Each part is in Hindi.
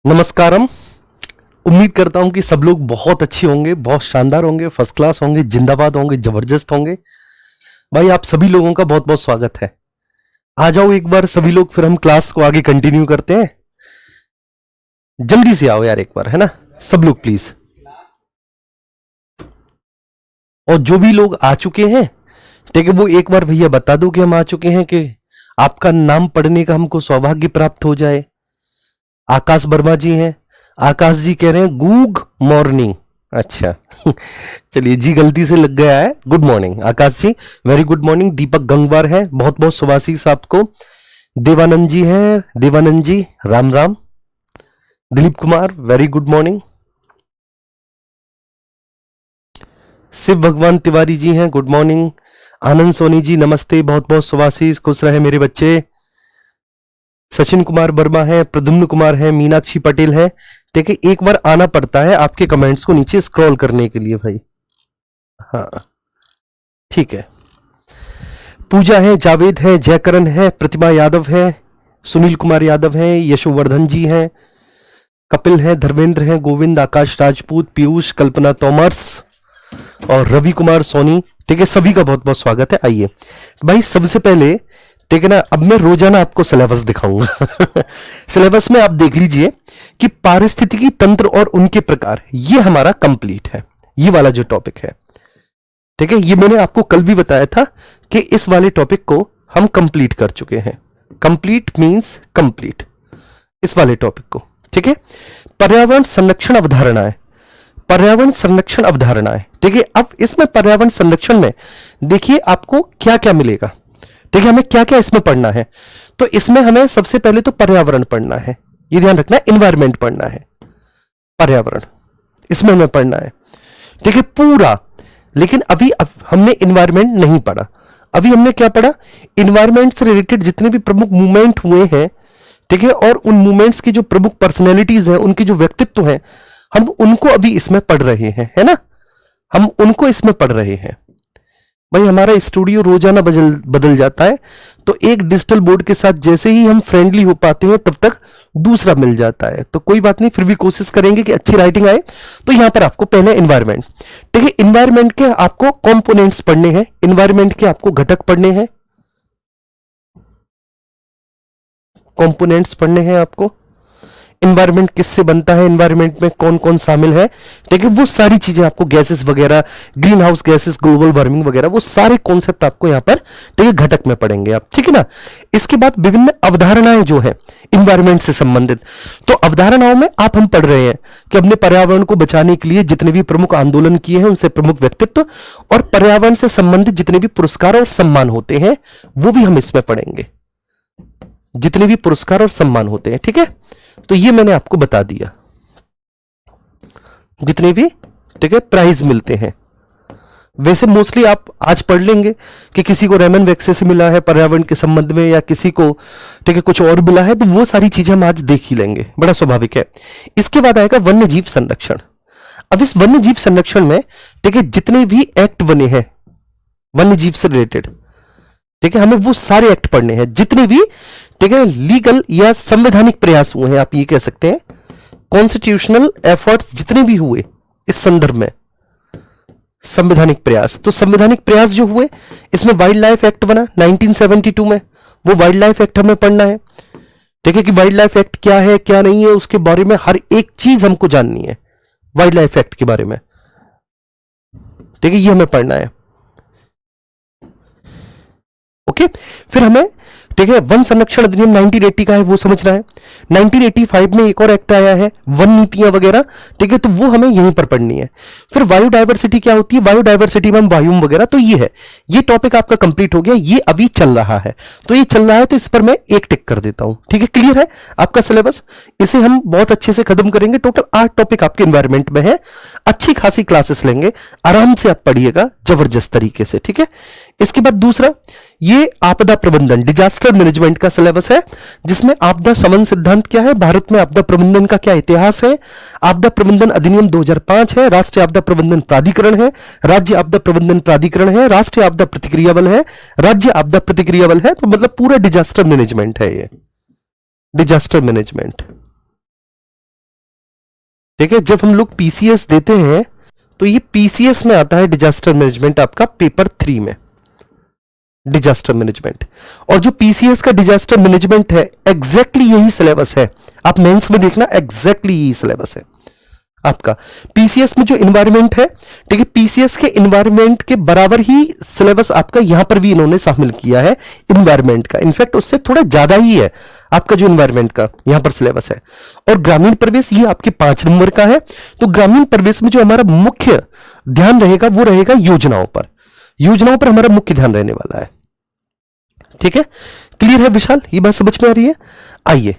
नमस्कारम। उम्मीद करता हूं कि सब लोग बहुत अच्छे होंगे, बहुत शानदार होंगे, फर्स्ट क्लास होंगे, जिंदाबाद होंगे, जबरदस्त होंगे। भाई आप सभी लोगों का बहुत बहुत स्वागत है। आ जाओ एक बार सभी लोग, फिर हम क्लास को आगे कंटिन्यू करते हैं। जल्दी से आओ यार एक बार, है ना, सब लोग प्लीज। और जो भी लोग आ चुके हैं, ठीक है, वो एक बार भैया बता दो कि हम आ चुके हैं, कि आपका नाम पढ़ने का हमको सौभाग्य प्राप्त हो जाए। आकाश वर्मा जी हैं। आकाश जी कह रहे हैं गुड मॉर्निंग। अच्छा चलिए जी, गलती से लग गया है। Good morning Akash ji, very good morning. Deepak Gangwar है, बहुत बहुत शुभाशीष आपको। देवानंद जी हैं, Devanand ji Ram Ram. Dilip Kumar very good morning. Shiv Bhagwan Tiwari ji हैं, गुड मॉर्निंग। आनंद सोनी जी नमस्ते, बहुत बहुत शुभाशीष, खुश रहे मेरे बच्चे। सचिन कुमार वर्मा है, प्रद्युम्न कुमार है, मीनाक्षी पटेल है। ठीक है, एक बार आना पड़ता है आपके कमेंट्स को नीचे स्क्रॉल करने के लिए भाई। हाँ ठीक है। पूजा है, जावेद है, जयकरण है, प्रतिभा यादव है, सुनील कुमार यादव है, यशोवर्धन जी हैं, कपिल है, धर्मेंद्र है, गोविंद, आकाश राजपूत, पीयूष, कल्पना तोमर्स और रवि कुमार सोनी। ठीक है, सभी का बहुत बहुत स्वागत है। आइए भाई, सबसे पहले ठीक है ना, अब मैं रोजाना आपको सिलेबस दिखाऊंगा सिलेबस में आप देख लीजिए कि पारिस्थितिकी तंत्र और उनके प्रकार, ये हमारा कंप्लीट है, ये वाला जो टॉपिक है। ठीक है, ये मैंने आपको कल भी बताया था कि इस वाले टॉपिक को हम कंप्लीट कर चुके हैं। कंप्लीट मींस कंप्लीट, इस वाले टॉपिक को। ठीक है, पर्यावरण संरक्षण अवधारणाएं, पर्यावरण संरक्षण अवधारणाएं। ठीक है, अब इसमें पर्यावरण संरक्षण में देखिए आपको क्या क्या मिलेगा। ठीक है, हमें क्या क्या इसमें पढ़ना है। तो इसमें हमें सबसे पहले तो पर्यावरण पढ़ना है, ये ध्यान रखना है, इन्वायरमेंट पढ़ना है, पर्यावरण इसमें हमें पढ़ना है। ठीक है, पूरा। लेकिन अभी हमने इन्वायरमेंट नहीं पढ़ा। अभी हमने क्या पढ़ा, इन्वायरमेंट से रिलेटेड जितने भी प्रमुख मूवमेंट हुए हैं, ठीक है, और उन मूवमेंट्स की जो प्रमुख पर्सनैलिटीज हैं, उनके जो व्यक्तित्व हैं, हम उनको अभी इसमें पढ़ रहे हैं, है ना, हम उनको इसमें पढ़ रहे हैं। भाई हमारा स्टूडियो रोजाना बदल जाता है, तो एक डिजिटल बोर्ड के साथ जैसे ही हम फ्रेंडली हो पाते हैं तब तक दूसरा मिल जाता है। तो कोई बात नहीं, फिर भी कोशिश करेंगे कि अच्छी राइटिंग आए। तो यहां पर आपको पहले एनवायरमेंट, ठीक है, एनवायरमेंट के आपको कंपोनेंट्स पढ़ने हैं, एनवायरमेंट के आपको घटक पढ़ने हैं, कंपोनेंट्स पढ़ने हैं आपको। एनवायरमेंट किससे बनता है, एनवायरमेंट में कौन कौन शामिल है, ठीक है, वो सारी चीजें आपको, गैसेस वगैरह, green house gases, global warming वगैरह, वो सारे कॉन्सेप्ट आपको यहां पर, ठीक है, घटक में पढ़ेंगे आप। ठीक है ना। इसके बाद विभिन्न अवधारणाएं जो है एनवायरमेंट से संबंधित, तो अवधारणाओं में आप हम पढ़ रहे हैं कि अपने पर्यावरण को बचाने के लिए जितने भी प्रमुख आंदोलन किए हैं उनसे प्रमुख व्यक्तित्व, और पर्यावरण से संबंधित जितने भी पुरस्कार और सम्मान होते हैं वो भी हम इसमें पढ़ेंगे, जितने भी पुरस्कार और सम्मान होते हैं। ठीक है, तो ये मैंने आपको बता दिया, जितने भी, ठीक है, प्राइज मिलते हैं। वैसे मोस्टली आप आज पढ़ लेंगे कि किसी को रेमन वैक्से से मिला है पर्यावरण के संबंध में, या किसी को, ठीक है, कुछ और मिला है, तो वो सारी चीजें हम आज देख ही लेंगे, बड़ा स्वाभाविक है। इसके बाद आएगा वन्य जीव संरक्षण। अब इस वन्य जीव संरक्षण में, ठीक है, जितने भी एक्ट बने हैं वन्य जीव से रिलेटेड, ठीक है, हमें वो सारे एक्ट पढ़ने हैं, जितने भी, ठीक है, लीगल या संवैधानिक प्रयास हुए हैं, आप ये कह सकते हैं कॉन्स्टिट्यूशनल एफर्ट्स जितने भी हुए इस संदर्भ में, संवैधानिक प्रयास। तो संवैधानिक प्रयास जो हुए, इसमें वाइल्ड लाइफ एक्ट बना 1972 में, वो वाइल्ड लाइफ एक्ट हमें पढ़ना है। ठीक है, कि वाइल्ड लाइफ एक्ट क्या है क्या नहीं है, उसके बारे में हर एक चीज हमको जाननी है, वाइल्ड लाइफ एक्ट के बारे में। ठीक है, ये हमें पढ़ना है। ओके, फिर हमें, ठीक है, वन संरक्षण अधिनियम 1980 का है, वो समझना है। 1985 में एक और एक्ट आया है, वन नीतियां वगैरह, ठीक है, तो वो हमें यहीं पर पढ़नी है। फिर बायोडायवर्सिटी क्या होती है, बायोडायवर्सिटी में हम वायुम वगैरह, तो ये है, ये टॉपिक आपका कंप्लीट हो गया, ये अभी चल रहा है। तो ये चल रहा है, तो इस पर मैं एक टिक कर देता हूं। ठीक है, क्लियर है आपका सिलेबस, इसे हम बहुत अच्छे से खत्म करेंगे। टोटल 8 टॉपिक आपके एनवायरमेंट में है, अच्छी खासी क्लासेस लेंगे, आराम से आप पढ़िएगा जबरदस्त तरीके से। ठीक है, इसके बाद दूसरा, ये आपदा प्रबंधन, डिजास्टर मैनेजमेंट का सिलेबस है, जिसमें आपदा शमन सिद्धांत क्या है, भारत में आपदा प्रबंधन का क्या इतिहास है, आपदा प्रबंधन अधिनियम 2005 है, राष्ट्रीय आपदा प्रबंधन प्राधिकरण है, राज्य आपदा प्रबंधन प्राधिकरण है, राष्ट्रीय आपदा प्रतिक्रिया बल है, राज्य आपदा प्रतिक्रिया बल है। तो मतलब पूरा डिजास्टर मैनेजमेंट है ये, डिजास्टर मैनेजमेंट। ठीक है, जब हम लोग पीसीएस देते हैं तो ये पीसीएस में आता है, डिजास्टर मैनेजमेंट आपका पेपर 3 में, डिजास्टर मैनेजमेंट। और जो पीसीएस का डिजास्टर मैनेजमेंट है एग्जैक्टली यही सिलेबस है, आप मेंस में देखना एग्जैक्टली यही सिलेबस है आपका। पीसीएस में जो इन्वायरमेंट है, ठीक है, पीसीएस के इन्वायरमेंट के बराबर ही सिलेबस आपका यहां पर भी इन्होंने शामिल किया है इन्वायरमेंट का, इनफैक्ट उससे थोड़ा ज्यादा ही है आपका जो इन्वायरमेंट का यहां पर सिलेबस है। और ग्रामीण परिवेश ये आपके 5 नंबर का है। तो ग्रामीण परिवेश में जो हमारा मुख्य ध्यान रहेगा वो रहेगा योजनाओं पर, योजनाओं पर हमारा मुख्य ध्यान रहने वाला है। ठीक है, क्लियर है विशाल, ये बात समझ में आ रही है? आइए,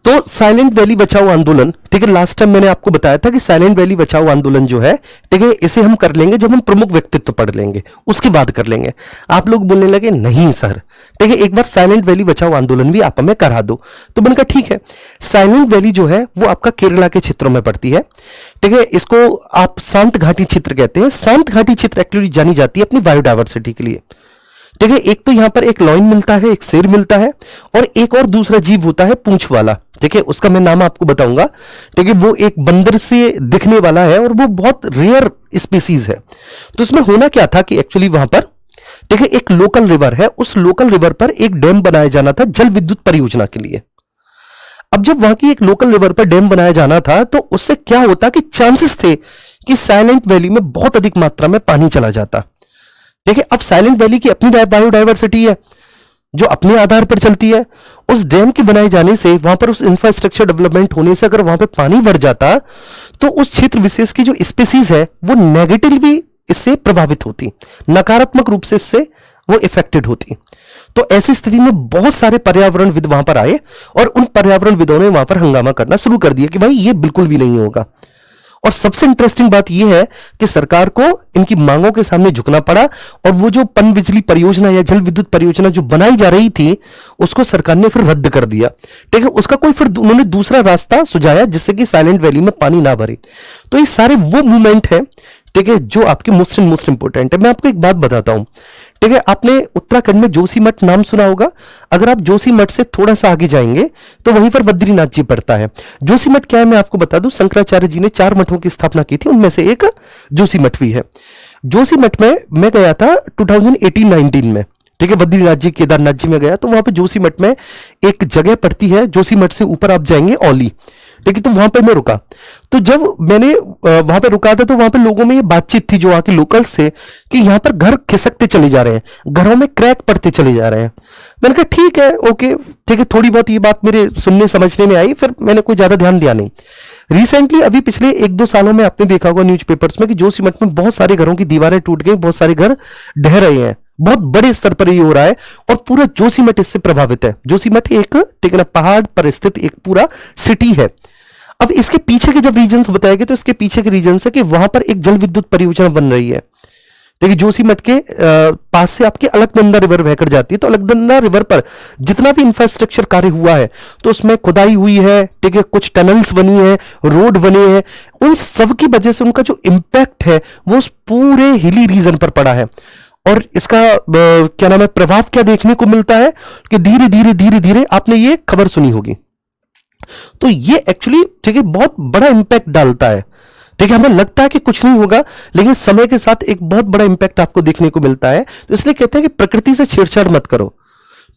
तो साइलेंट वैली बचाओ आंदोलन, ठीक है, लास्ट टाइम मैंने आपको बताया था कि साइलेंट वैली बचाओ आंदोलन जो है, ठीक है, इसे हम कर लेंगे जब हम प्रमुख व्यक्तित्व पढ़ लेंगे, उसके बाद कर लेंगे। आप लोग बोलने लगे नहीं सर, ठीक है, एक बार साइलेंट वैली बचाओ आंदोलन भी आप हमें करा दो। तो मैंने कहा ठीक है। साइलेंट वैली जो है वो आपका केरला के क्षेत्रों में पड़ती है, ठीक है, इसको आप शांत घाटी क्षेत्र कहते हैं। शांत घाटी क्षेत्र एक्चुअली जानी जाती है अपनी बायोडायवर्सिटी के लिए, ठीक है। एक तो यहां पर एक लॉइन मिलता है, एक शेर मिलता है, और एक और दूसरा जीव होता है पूंछ वाला, ठीक है, उसका मैं नाम आपको बताऊंगा, ठीक है। वो एक बंदर से दिखने वाला है और वो बहुत रेयर स्पीसीज है। तो इसमें होना क्या था कि एक्चुअली वहां पर, ठीक है, एक लोकल रिवर है, उस लोकल रिवर पर एक डैम बनाया जाना था जल विद्युत परियोजना के लिए। अब जब वहां की एक लोकल रिवर पर डैम बनाया जाना था तो उससे क्या होता कि चांसेस थे कि साइलेंट वैली में बहुत अधिक मात्रा में पानी चला जाता। देखिए, अब साइलेंट वैली की अपनी बायोडायवर्सिटी है जो अपने आधार पर चलती है। उस डैम के बनाए जाने से, वहां पर उस इंफ्रास्ट्रक्चर डेवलपमेंट होने से अगर वहां पे पानी बढ़ जाता तो उस क्षेत्र विशेष की जो स्पीसीज है वो नेगेटिवली इससे प्रभावित होती, नकारात्मक रूप से इससे वो इफेक्टेड होती। तो ऐसी स्थिति में बहुत सारे पर्यावरणविद वहां पर आए और उन पर्यावरणविदों ने वहां पर हंगामा करना शुरू कर दिया कि भाई ये बिल्कुल भी नहीं होगा। और सबसे इंटरेस्टिंग बात यह है कि सरकार को इनकी मांगों के सामने झुकना पड़ा और वो जो पनबिजली परियोजना या जल विद्युत परियोजना जो बनाई जा रही थी उसको सरकार ने फिर रद्द कर दिया, ठीक है। उसका कोई फिर उन्होंने दूसरा रास्ता सुझाया जिससे कि साइलेंट वैली में पानी ना भरे। तो ये सारे वो मूवमेंट है, ठीक है, जो आपके मोस्ट इंपॉर्टेंट है। मैं आपको एक बात बताता हूं, ठीक है, आपने उत्तराखंड में जोशीमठ नाम सुना होगा। अगर आप जोशीमठ से थोड़ा सा आगे जाएंगे तो वहीं पर बद्रीनाथ जी पड़ता है। जोशीमठ क्या है मैं आपको बता दूं, शंकराचार्य जी ने 4 मठों की स्थापना की थी, उनमें से एक जोशीमठ भी है। जोशीमठ में मैं गया था 2018-19 में, ठीक है, बद्रीनाथ जी केदारनाथ जी में गया। तो वहां पे जोशीमठ में एक जगह पड़ती है, जोशीमठ से ऊपर आप जाएंगे औली, ठीक है, तो वहां पे मैं रुका। तो जब मैंने वहां पे रुका था तो वहां पे लोगों में ये बातचीत थी जो वहां के लोकल्स थे कि यहां पर घर खिसकते चले जा रहे हैं, घरों में क्रैक पड़ते चले जा रहे हैं। मैंने कहा ठीक है, ओके, ठीक है, थोड़ी बहुत ये बात मेरे सुनने समझने में आई, फिर मैंने कोई ज्यादा ध्यान दिया नहीं। रिसेंटली अभी पिछले 1-2 सालों में आपने देखा होगा न्यूज़पेपर्स में कि जोशीमठ में बहुत सारे घरों की दीवारें टूट गई, बहुत सारे घर ढह रहे हैं, बहुत बड़े स्तर पर ये हो रहा है और पूरा जोशीमठ इससे प्रभावित है। जोशीमठ एक, ठीक है ना, पहाड़ पर स्थित एक पूरा सिटी है। अब इसके पीछे के जब रीजन्स बताए गए तो इसके पीछे के रीजन्स है कि वहां पर एक जल विद्युत परियोजना बन रही है। देखिए, जोशीमठ के पास से आपकी अलकनंदा रिवर बहकर जाती है, तो अलकनंदा रिवर पर जितना भी इंफ्रास्ट्रक्चर कार्य हुआ है तो उसमें खुदाई हुई है, ठीक है, कुछ टनल्स बनी है, रोड बने हैं, उन सब की वजह से उनका जो इंपैक्ट है वो उस पूरे हिली रीजन पर पड़ा है। और इसका क्या नाम है, प्रभाव क्या देखने को मिलता है कि धीरे धीरे धीरे धीरे, आपने ये खबर सुनी होगी, तो ये एक्चुअली, ठीक है, बहुत बड़ा इंपैक्ट डालता है। ठीक है, हमें लगता है कि कुछ नहीं होगा लेकिन समय के साथ एक बहुत बड़ा इंपैक्ट आपको देखने को मिलता है। तो इसलिए कहते हैं कि प्रकृति से छेड़छाड़ मत करो,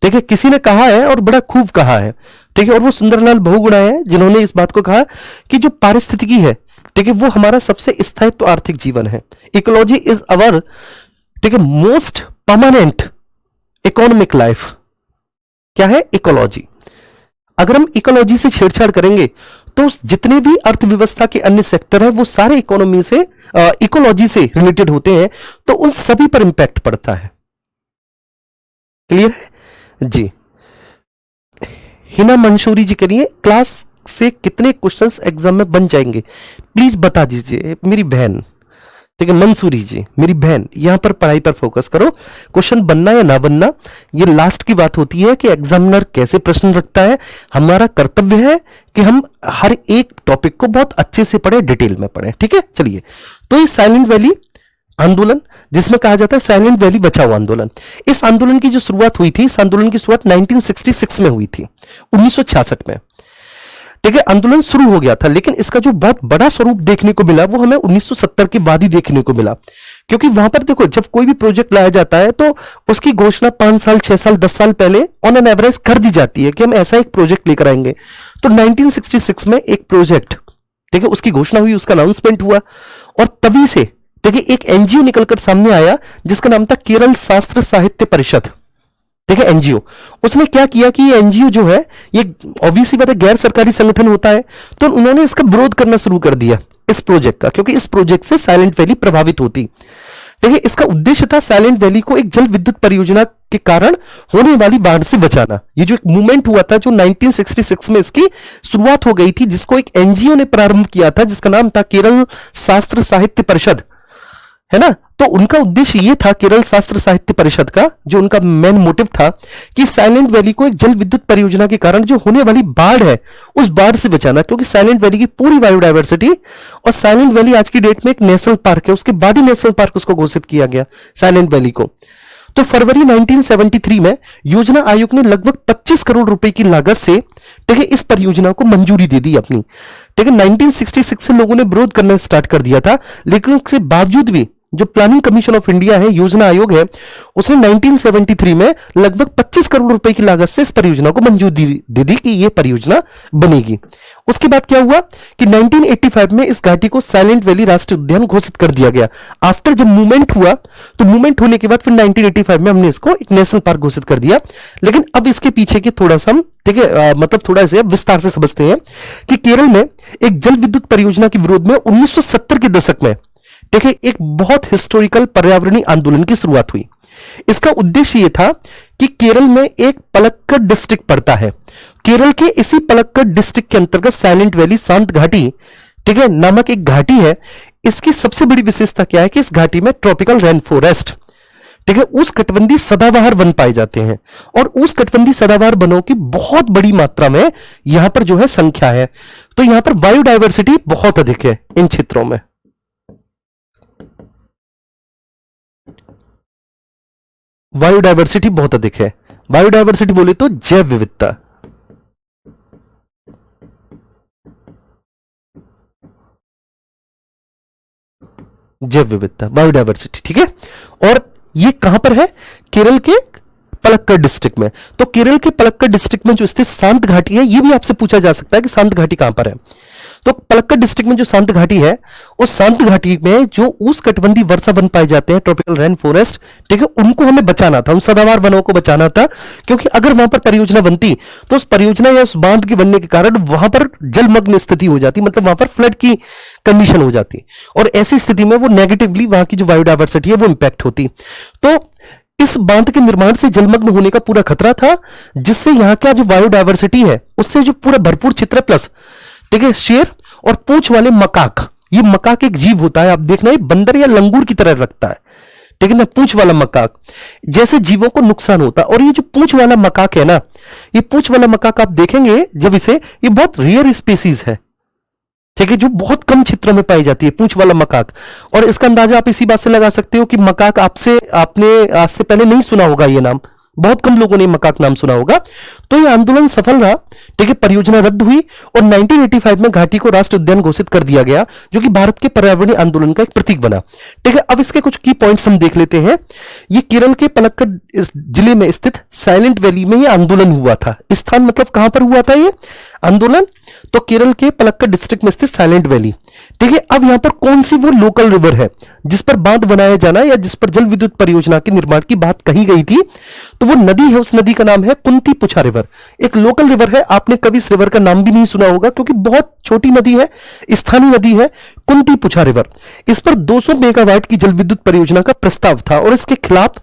ठीक है। किसी ने कहा है और बड़ा खूब कहा है, ठीक है, और वो सुंदरलाल बहुगुणा है जिन्होंने इस बात को कहा कि जो पारिस्थितिकी है, ठीक है, वो हमारा सबसे स्थायित्व आर्थिक जीवन है। इकोलॉजी इज अवर, ठीक है, मोस्ट परमानेंट इकोनॉमिक लाइफ। क्या है इकोलॉजी? अगर हम इकोलॉजी से छेड़छाड़ करेंगे तो जितने भी अर्थव्यवस्था के अन्य सेक्टर हैं वो सारे इकोनॉमी से, इकोलॉजी से रिलेटेड होते हैं, तो उन सभी पर इंपैक्ट पड़ता है। क्लियर है जी? हिना मंसूरी जी करिए, क्लास से कितने क्वेश्चंस एग्जाम में बन जाएंगे प्लीज बता दीजिए मेरी बहन, ठीक है, मंसूरी जी मेरी बहन, यहां पर पढ़ाई पर फोकस करो। क्वेश्चन बनना या ना बनना ये लास्ट की बात होती है कि एग्जामिनर कैसे प्रश्न रखता है। हमारा कर्तव्य है कि हम हर एक टॉपिक को बहुत अच्छे से पढ़े, डिटेल में पढ़े, ठीक है। चलिए, तो ये साइलेंट वैली आंदोलन, जिसमें कहा जाता है साइलेंट वैली बचाओ आंदोलन, इस आंदोलन की जो शुरुआत हुई थी, इस आंदोलन की शुरुआत 1966 में हुई थी, 1966 में, ठीक है, आंदोलन शुरू हो गया था, लेकिन इसका जो बहुत बड़ा स्वरूप देखने को मिला वो हमें 1970 के बाद ही देखने को मिला। क्योंकि वहां पर देखो, जब कोई भी प्रोजेक्ट लाया जाता है तो उसकी घोषणा 5 साल 6 साल 10 साल पहले ऑन एन एवरेज कर दी जाती है कि हम ऐसा एक प्रोजेक्ट लेकर आएंगे। तो 1966 में एक प्रोजेक्ट, ठीक है, उसकी घोषणा हुई, उसका अनाउंसमेंट हुआ, और तभी से ठीक है एक एनजीओ निकलकर सामने आया जिसका नाम था केरल शास्त्र साहित्य परिषद। ठीक है, एनजीओ। उसने क्या किया कि ये एनजीओ जो है, ये ऑब्वियसली बात है गैर सरकारी संगठन होता है, तो उन्होंने इसका विरोध करना शुरू कर दिया इस प्रोजेक्ट का, क्योंकि इस प्रोजेक्ट से साइलेंट वैली प्रभावित होती। ठीक है, इसका उद्देश्य था साइलेंट वैली को एक जल विद्युत परियोजना के कारण होने वाली बाढ़ से बचाना। ये जो एक मूवमेंट हुआ था, जो 1966 में इसकी शुरुआत हो गई थी, जिसको एक एनजीओ ने प्रारंभ किया था, जिसका नाम था केरल शास्त्र साहित्य परिषद, है ना। तो उनका उद्देश्य ये था, केरल शास्त्र साहित्य परिषद का जो उनका मेन मोटिव था कि साइलेंट वैली को एक जल विद्युत परियोजना के कारण जो होने वाली बाढ़ है उस बाढ़ से बचाना। क्योंकि साइलेंट वैली की पूरी बायोडायवर्सिटी, और साइलेंट वैली आज की डेट में एक नेशनल पार्क है, उसके बाद ही नेशनल पार्क उसको घोषित किया गया साइलेंट वैली को। तो फरवरी 1973 में योजना आयोग ने लगभग 25 करोड़ रुपए की लागत से, ठीक है, इस परियोजना को मंजूरी दे दी अपनी। ठीक है, 1966 से लोगों ने विरोध करना स्टार्ट कर दिया था, लेकिन उसके बावजूद भी जो प्लानिंग कमीशन ऑफ इंडिया है, योजना आयोग है, उसने 1973 में लगभग 25 करोड़ रुपए की लागत से इस परियोजना को मंजूरी दे दी कि यह परियोजना बनेगी। उसके बाद क्या हुआ कि 1985 में इस घाटी को साइलेंट वैली राष्ट्रीय उद्यान घोषित कर दिया गया। आफ्टर जब मूवमेंट हुआ, तो मूवमेंट होने के बाद फिर 1985 में हमने इसको एक नेशनल पार्क घोषित कर दिया। लेकिन अब इसके पीछे के थोड़ा सा हम, ठीक है, मतलब थोड़ा इसे विस्तार से समझते हैं कि केरल में एक जल विद्युत परियोजना के विरोध में 1970 के दशक में, ठीक है, एक बहुत हिस्टोरिकल पर्यावरणीय आंदोलन की शुरुआत हुई। इसका उद्देश्य यह था कि केरल में एक पलक्कड़ डिस्ट्रिक्ट पड़ता है, केरल के इसी पलक्कड़ डिस्ट्रिक्ट के अंतर्गत साइलेंट वैली शांत घाटी, ठीक है, नामक एक घाटी है। इसकी सबसे बड़ी विशेषता क्या है कि इस घाटी में ट्रॉपिकल रेन फॉरेस्ट, ठीक है, उष्णकटिबंधीय सदाबहार वन पाए जाते हैं, और उष्णकटिबंधीय सदाबहार वनों की बहुत बड़ी मात्रा में यहां पर जो है संख्या है। तो यहां पर बायोडायवर्सिटी बहुत अधिक है इन क्षेत्रों में। बायोडायवर्सिटी बहुत अधिक है। बायोडायवर्सिटी बोले तो जैव विविधता, जैव विविधता, बायोडायवर्सिटी, ठीक है। और ये कहां पर है? केरल के पलक्कड़ डिस्ट्रिक्ट में। तो केरल के पलक्कड़ डिस्ट्रिक्ट में जो स्थित शांत घाटी है, ये भी आपसे पूछा जा सकता है कि शांत घाटी कहां पर है। तो पलक्कड़ डिस्ट्रिक्ट में जो शांत घाटी है, उस शांत घाटी में जो उष्णकटिबंधीय वर्षा वन पाए जाते हैं, ट्रॉपिकल रेन फॉरेस्ट, ठीक है, उनको हमें बचाना था, उन सदाबहार वनों को बचाना था। क्योंकि अगर वहां पर परियोजना बनती तो उस परियोजना या उस बांध के बनने के कारण वहां पर जलमग्न स्थिति हो जाती, मतलब वहां पर फ्लड की कंडीशन हो जाती, और ऐसी स्थिति में वो नेगेटिवली वहां की जो बायोडायवर्सिटी है वो इंपैक्ट होती। तो इस बांध के निर्माण से जलमग्न होने का पूरा खतरा था, जिससे यहां का जो बायोडायवर्सिटी है उससे जो पूरा भरपूर चित्र प्लस, ठीक है, शेर और पूंछ वाले मकाक, ये मकाक एक जीव होता है, आप देखना ये बंदर या लंगूर की तरह लगता है, ठीक है ना, पूंछ वाला मकाक, जैसे जीवों को नुकसान होता। और ये जो पूंछ वाला मकाक है ना, ये पूंछ वाला मकाक आप देखेंगे जब इसे, ये बहुत रेयर स्पीसीज है, ठीक है, जो बहुत कम क्षेत्रों में पाई जाती है, पूंछ वाला मकाक। और इसका अंदाजा आप इसी बात से लगा सकते हो कि मकाक आपने आज से पहले नहीं सुना होगा, ये नाम बहुत कम लोगों ने मकाक नाम सुना होगा। तो यह आंदोलन सफल रहा, ठीक है, परियोजना रद्द हुई और 1985 में घाटी को राष्ट्रीय उद्यान घोषित कर दिया गया, जो कि भारत के पर्यावरणीय आंदोलन का एक प्रतीक बना। ठीक है, अब इसके कुछ की पॉइंट्स हम देख लेते हैं। ये केरल के पलक्कड़ जिले में स्थित साइलेंट वैली में यह आंदोलन हुआ था। स्थान मतलब कहां पर हुआ था ये आंदोलन? तो केरल के पलक्कड़ डिस्ट्रिक्ट में स्थित साइलेंट वैली। ठीक है, अब यहां पर कौन सी वो लोकल रिवर है जिस पर बांध बनाया जाना या जिस पर जल विद्युत परियोजना के निर्माण की बात कही गई थी? तो वो नदी है, उस नदी का नाम है कुंती पुछा रिवर। एक लोकल रिवर है, आपने कभी इस रिवर का नाम भी नहीं सुना होगा क्योंकि बहुत छोटी नदी है, स्थानीय नदी है, कुंती पुछा रिवर। इस पर 200 मेगावाट की जल विद्युत परियोजना का प्रस्ताव था और इसके खिलाफ,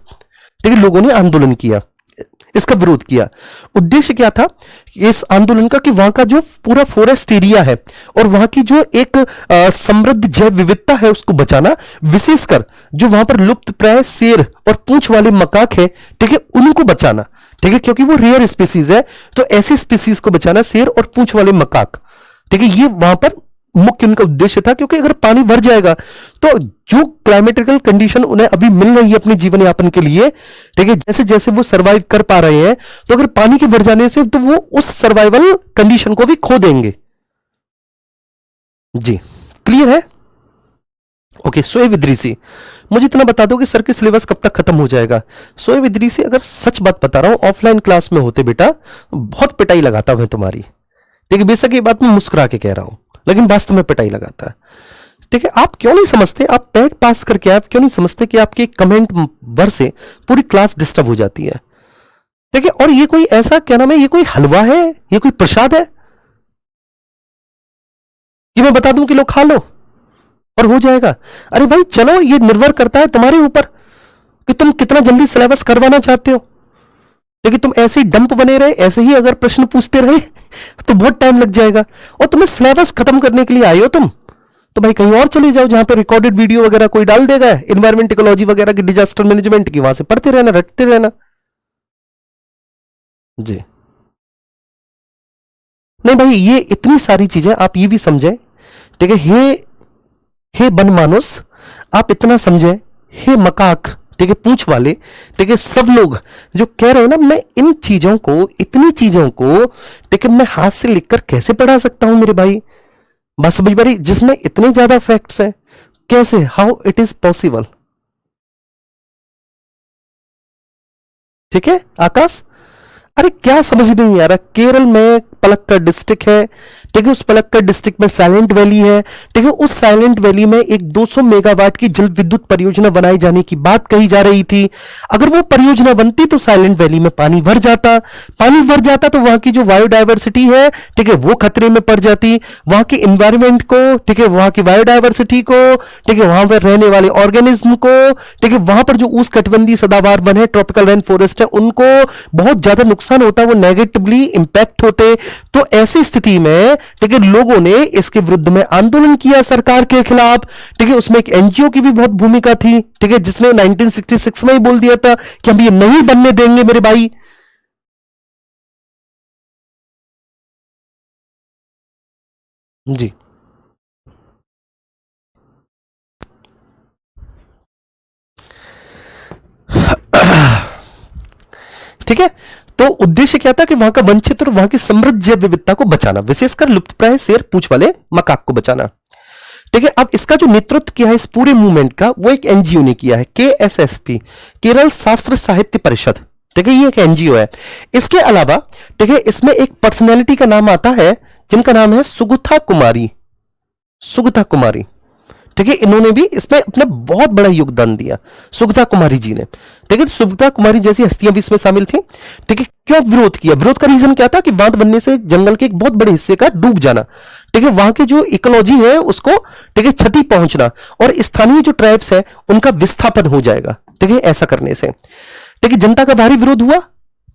ठीक है, लोगों ने आंदोलन किया, इसका विरोध किया। उद्देश्य क्या था इस आंदोलन का? कि वहां का जो पूरा फॉरेस्ट एरिया है और वहां की जो एक समृद्ध जैव विविधता है उसको बचाना, विशेषकर जो वहां पर लुप्त प्राय शेर और पूंछ वाले मकाक है, ठीक है, उनको बचाना। ठीक है, क्योंकि वो रेयर स्पीसीज है, तो ऐसी स्पीसीज को बचाना, शेर और पूंछ वाले मकाक, ठीक है, ये वहां पर मुख्य उनका उद्देश्य था। क्योंकि अगर पानी भर जाएगा तो जो क्लाइमेटिकल कंडीशन उन्हें अभी मिल रही है अपने जीवन यापन के लिए, ठीक है, जैसे जैसे वो सरवाइव कर पा रहे हैं, तो अगर पानी के भर जाने से तो वो उस सर्वाइवल कंडीशन को भी खो देंगे। जी, क्लियर है? ओके, सोए विद्रीसी, मुझे इतना बता दो कि सर के सिलेबस कब तक खत्म हो जाएगा? सोए विद्रीसी, अगर सच बात बता रहा हूं, ऑफलाइन क्लास में होते बेटा बहुत पिटाई लगाता मैं तुम्हारी। ठीक है, बेशक ये बात मैं मुस्कुरा के कह रहा हूं, लेकिन वास्तव में पिटाई लगाता है। ठीक है, आप क्यों नहीं समझते, आप पैट पास करके आप क्यों नहीं समझते कि आपके कमेंट वर से पूरी क्लास डिस्टर्ब हो जाती है? ठीक है, और ये कोई ऐसा क्या नाम है, ये कोई हलवा है, ये कोई प्रसाद है कि मैं बता दूं कि लो खा लो और हो जाएगा? अरे भाई चलो, ये निर्भर करता है तुम्हारे ऊपर कि तुम कितना जल्दी सिलेबस करवाना चाहते हो। लेकिन तुम ऐसे ही डंप बने रहे, ऐसे ही अगर प्रश्न पूछते रहे तो बहुत टाइम लग जाएगा। और तुम्हें सिलेबस खत्म करने के लिए आए हो तुम, तो भाई कहीं और चले जाओ जहां पे रिकॉर्डेड वीडियो वगैरह कोई डाल देगा, एनवायरमेंट इकोलॉजी वगैरह की, डिजास्टर मैनेजमेंट की, वहां से पढ़ते रहना, रटते रहना। जी नहीं भाई, ये इतनी सारी चीजें आप ये भी समझे। ठीक है, हे बन मानुस, आप इतना समझे, हे मकाक, ठीक है, पूंछ वाले, ठीक है, सब लोग जो कह रहे हैं ना, मैं इन चीजों को, इतनी चीजों को, ठीक है, मैं हाथ से लिखकर कैसे पढ़ा सकता हूं मेरे भाई? बस समझ बारी, जिसमें इतने ज्यादा फैक्ट्स हैं, कैसे, हाउ इट इज पॉसिबल? ठीक है आकाश, अरे क्या समझ में नहीं आ रहा? केरल में पलक्कड़ डिस्ट्रिक्ट है, ठीक है, उस पलक्कड़ डिस्ट्रिक्ट में साइलेंट वैली है, ठीक है, उस साइलेंट वैली में एक 200 मेगावाट की जल विद्युत परियोजना बनाई जाने की बात कही जा रही थी। अगर वो परियोजना बनती तो साइलेंट वैली में पानी भर जाता, पानी भर जाता तो वहां की जो बायोडायवर्सिटी है, ठीक है, वो खतरे में पड़ जाती, वहां के इन्वायरमेंट को, ठीक है, वहां की बायोडायवर्सिटी को, ठीक है, वहां पर रहने वाले ऑर्गेनिज्म को, ठीक है, वहां पर जो उष्णकटिबंधीय सदाबहार वन है, ट्रॉपिकल रेन फॉरेस्ट है, उनको बहुत ज्यादा नुकसान होता, वो नेगेटिवली इंपैक्ट होते। तो ऐसी स्थिति में, ठीक है, लोगों ने इसके विरुद्ध में आंदोलन किया सरकार के खिलाफ। ठीक है, उसमें एक एनजीओ की भी बहुत भूमिका थी, ठीक है, जिसने 1966 में ही बोल दिया था कि हम ये नहीं बनने देंगे मेरे भाई। जी ठीक है, तो उद्देश्य क्या था कि वहां का वन क्षेत्र और वहां की समृद्ध जैव विविधता को बचाना, विशेषकर लुप्तप्राय शेर पूंछ वाले मकाक को बचाना। ठीक है, अब इसका जो नेतृत्व किया है इस पूरे मूवमेंट का, वो एक एनजीओ ने किया है, केएसएसपी, केरल शास्त्र साहित्य परिषद। ठीक है, ये एक एनजीओ है। इसके अलावा, ठीक है, इसमें एक पर्सनैलिटी का नाम आता है, जिनका नाम है सुगुथा कुमारी, सुगुथा कुमारी। ठीक है, इन्होंने भी इसमें अपना बहुत बड़ा योगदान दिया, सुगता कुमारी जी ने। ठीक है, सुगता कुमारी जैसी हस्तियां भी इसमें शामिल थी। ठीक है, क्यों विरोध किया? विरोध का रीजन क्या था कि बांध बनने से जंगल के एक बहुत बड़े हिस्से का डूब जाना, ठीक है, वहां की जो इकोलॉजी है उसको, ठीक है, क्षति पहुंचना, और स्थानीय जो ट्राइब्स है उनका विस्थापन हो जाएगा। ठीक है, ऐसा करने से, ठीक है, जनता का भारी विरोध हुआ।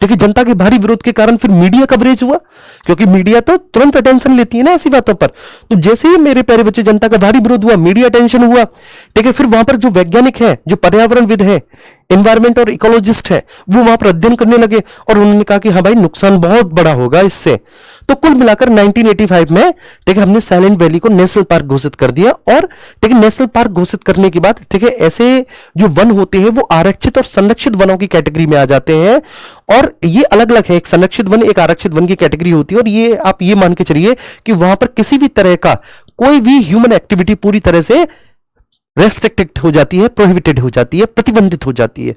ठीक है, जनता के भारी विरोध के कारण फिर मीडिया कवरेज हुआ, क्योंकि मीडिया तो तुरंत अटेंशन लेती है ना ऐसी बातों पर। तो जैसे ही मेरे प्यारे बच्चे जनता का भारी विरोध हुआ, मीडिया अटेंशन हुआ। ठीक है, फिर वहां पर जो वैज्ञानिक है, जो पर्यावरणविद है, एनवायरमेंट और इकोलॉजिस्ट है, वो वहां पर अध्ययन करने लगे और उन्होंने कहा कि हाँ भाई, नुकसान बहुत बड़ा होगा इससे। तो कुल मिलाकर 1985 में, ठीक है, हमने साइलेंट वैली को नेशनल पार्क घोषित कर दिया। और ठीक है, नेशनल पार्क घोषित करने के बाद, ठीक है, ऐसे जो वन होते हैं वो आरक्षित और संरक्षित वनों की कैटेगरी में आ जाते हैं। और ये अलग अलग है, एक संरक्षित वन, एक आरक्षित वन की कैटेगरी होती है। और ये आप ये मान के चलिए कि वहां पर किसी भी तरह का कोई भी ह्यूमन एक्टिविटी पूरी तरह से रेस्ट्रिक्टेड हो जाती है, प्रोहिबिटेड हो जाती है, प्रतिबंधित हो जाती है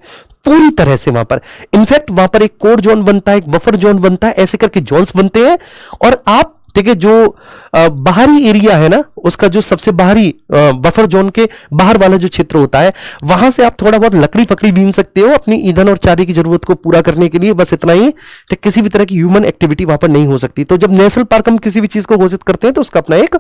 पूरी तरह से वहां पर। इनफैक्ट वहां पर एक कोर जोन बनता है, एक बफर जोन बनता है, ऐसे करके जोन्स बनते हैं। और आप, ठीक है, जो बाहरी एरिया है ना, उसका जो सबसे बाहरी बफर जोन के बाहर वाला जो क्षेत्र होता है, वहां से आप थोड़ा बहुत लकड़ी फकड़ी बीन सकते हो अपनी ईंधन और चारे की जरूरत को पूरा करने के लिए, बस इतना ही। ठीक, किसी भी तरह की ह्यूमन एक्टिविटी वहां पर नहीं हो सकती। तो जब नेशनल पार्क हम किसी भी चीज को घोषित करते हैं तो उसका अपना एक,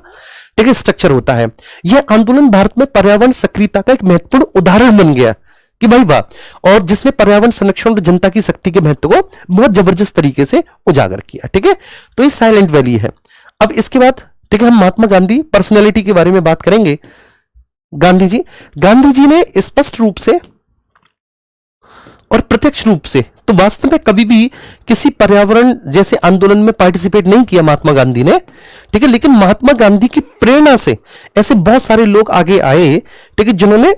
ठीक है, स्ट्रक्चर होता है। यह आंदोलन भारत में पर्यावरण सक्रियता का एक महत्वपूर्ण उदाहरण बन गया कि भाई वाह, और जिसने पर्यावरण संरक्षण और जनता की शक्ति के महत्व को बहुत जबरदस्त तरीके से उजागर किया। ठीक है, तो ये साइलेंट वैली है। अब इसके बाद, ठीक है, हम महात्मा गांधी पर्सनैलिटी के बारे में बात करेंगे। गांधी जी ने स्पष्ट रूप से और प्रत्यक्ष रूप से, तो वास्तव में कभी भी किसी पर्यावरण जैसे आंदोलन में पार्टिसिपेट नहीं किया महात्मा गांधी ने। ठीक है, लेकिन महात्मा गांधी की प्रेरणा से ऐसे बहुत सारे लोग आगे आए, ठीक है, जिन्होंने,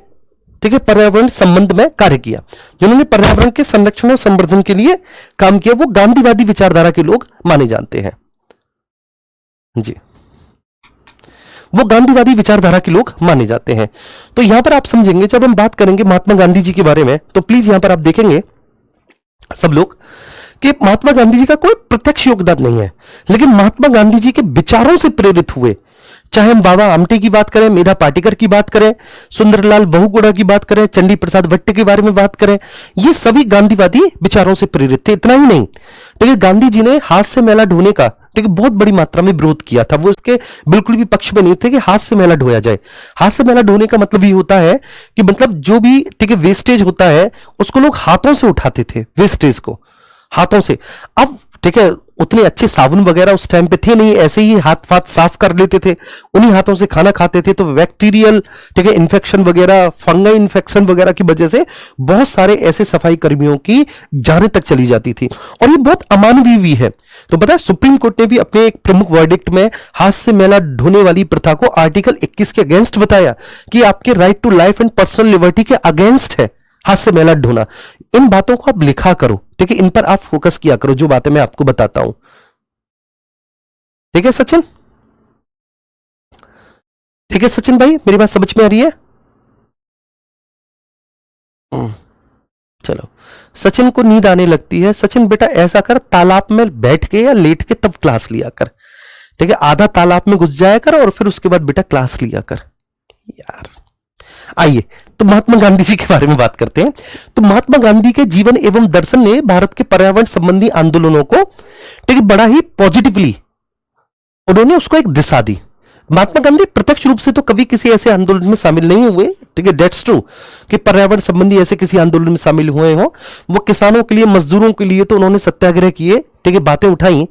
ठीक है, पर्यावरण संबंध में कार्य किया, जिन्होंने पर्यावरण के संरक्षण और संवर्धन के लिए काम किया। वो गांधीवादी विचारधारा के लोग माने जाते हैं। जी, वो गांधीवादी विचारधारा के लोग माने जाते हैं। तो यहां पर आप समझेंगे, जब हम बात करेंगे महात्मा गांधी जी के बारे में, तो प्लीज यहां पर आप देखेंगे सब लोग कि महात्मा गांधी जी का कोई प्रत्यक्ष योगदान नहीं है, लेकिन महात्मा गांधी जी के विचारों से प्रेरित हुए, चाहे हम बाबा आमटे की बात करें, मेधा पाटेकर की बात करें, सुंदरलाल बहुगुणा की बात करें, चंडी प्रसाद भट्ट के बारे में बात करें, ये सभी गांधीवादी विचारों से प्रेरित थे। इतना ही नहीं, लेकिन गांधी जी ने हाथ से मैला ढोने का ठीक है बहुत बड़ी मात्रा में विरोध किया था। वो इसके बिल्कुल भी पक्ष में नहीं थे कि हाथ से मैला ढोया जाए। हाथ से मैला ढोने का मतलब ये होता है कि मतलब जो भी ठीक है वेस्टेज होता है उसको लोग हाथों से उठाते थे, वेस्टेज को हाथों से। अब ठीक है उतने अच्छे साबुन वगैरह उस टाइम पे थे नहीं, ऐसे ही हाथ फाथ साफ कर लेते थे, उन्हीं हाथों से खाना खाते थे। तो बैक्टीरियल ठीक है इन्फेक्शन वगैरह, फंगल इन्फेक्शन वगैरह की वजह से बहुत सारे ऐसे सफाई कर्मियों की जानें तक चली जाती थी, और ये बहुत अमानवीय भी है। तो पता है सुप्रीम कोर्ट ने भी अपने एक प्रमुख वर्डिक्ट में हाथ से मैला ढोने वाली प्रथा को आर्टिकल 21 के अगेंस्ट बताया कि आपके right to life and personal liberty के अगेंस्ट है हाथ से मैला ढोना। इन बातों को आप लिखा करो, ठीक है, इन पर आप फोकस किया करो, जो बातें मैं आपको बताता हूं। ठीक है सचिन, ठीक है सचिन भाई, मेरी बात समझ में आ रही है? चलो, सचिन को नींद आने लगती है। सचिन बेटा ऐसा कर, तालाब में बैठ के या लेट के तब क्लास लिया कर, ठीक है, आधा तालाब में घुस जाया कर और फिर उसके बाद बेटा क्लास लिया कर यार। आइए तो महात्मा गांधी जी के बारे में बात करते हैं। तो महात्मा गांधी के जीवन एवं दर्शन ने भारत के पर्यावरण संबंधी आंदोलनों को ठीक है बड़ा ही पॉजिटिवली उन्होंने उसको एक दिशा दी। महात्मा गांधी प्रत्यक्ष रूप से तो कभी किसी ऐसे आंदोलन में शामिल नहीं हुए, ठीक है, दैट्स ट्रू कि पर्यावरण संबंधी ऐसे किसी आंदोलन में शामिल हुए हो। वो किसानों के लिए, मजदूरों के लिए तो उन्होंने सत्याग्रह किए, ठीक है, बातें उठाई,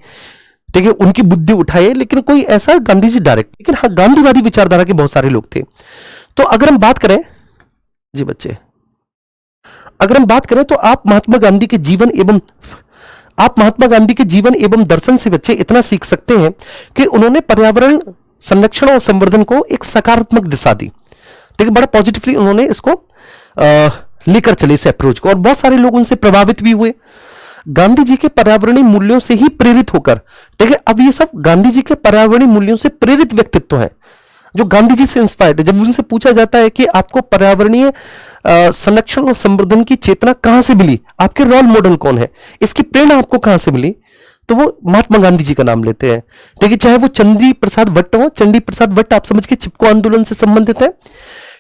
ठीक है, उनकी बुद्धि उठाए, लेकिन कोई ऐसा गांधी जी डायरेक्ट, लेकिन हाँ गांधीवादी विचारधारा के बहुत सारे लोग थे। तो अगर हम बात करें जी बच्चे, अगर हम बात करें तो आप महात्मा गांधी के जीवन एवं दर्शन से बच्चे इतना सीख सकते हैं कि उन्होंने पर्यावरण संरक्षण और संवर्धन को एक सकारात्मक दिशा दी, ठीक है, बड़ा पॉजिटिवली उन्होंने इसको लेकर चले इस अप्रोच को, और बहुत सारे लोग उनसे प्रभावित भी हुए गांधी जी के पर्यावरणीय मूल्यों से ही प्रेरित होकर, ठीक है। अब ये सब गांधी जी के पर्यावरणीय मूल्यों से प्रेरित व्यक्तित्व है जो गांधी जी से इंस्पायर्ड है। जब उनसे पूछा जाता है कि आपको पर्यावरणीय संरक्षण और संवर्धन की चेतना कहां से मिली, आपके रोल मॉडल कौन है, इसकी प्रेरणा आपको कहां से मिली, तो वो महात्मा गांधी जी का नाम लेते हैं। देखिए चाहे वो चंडी प्रसाद भट्ट हो, चंडी प्रसाद भट्ट आप समझ के चिपको आंदोलन से संबंधित है,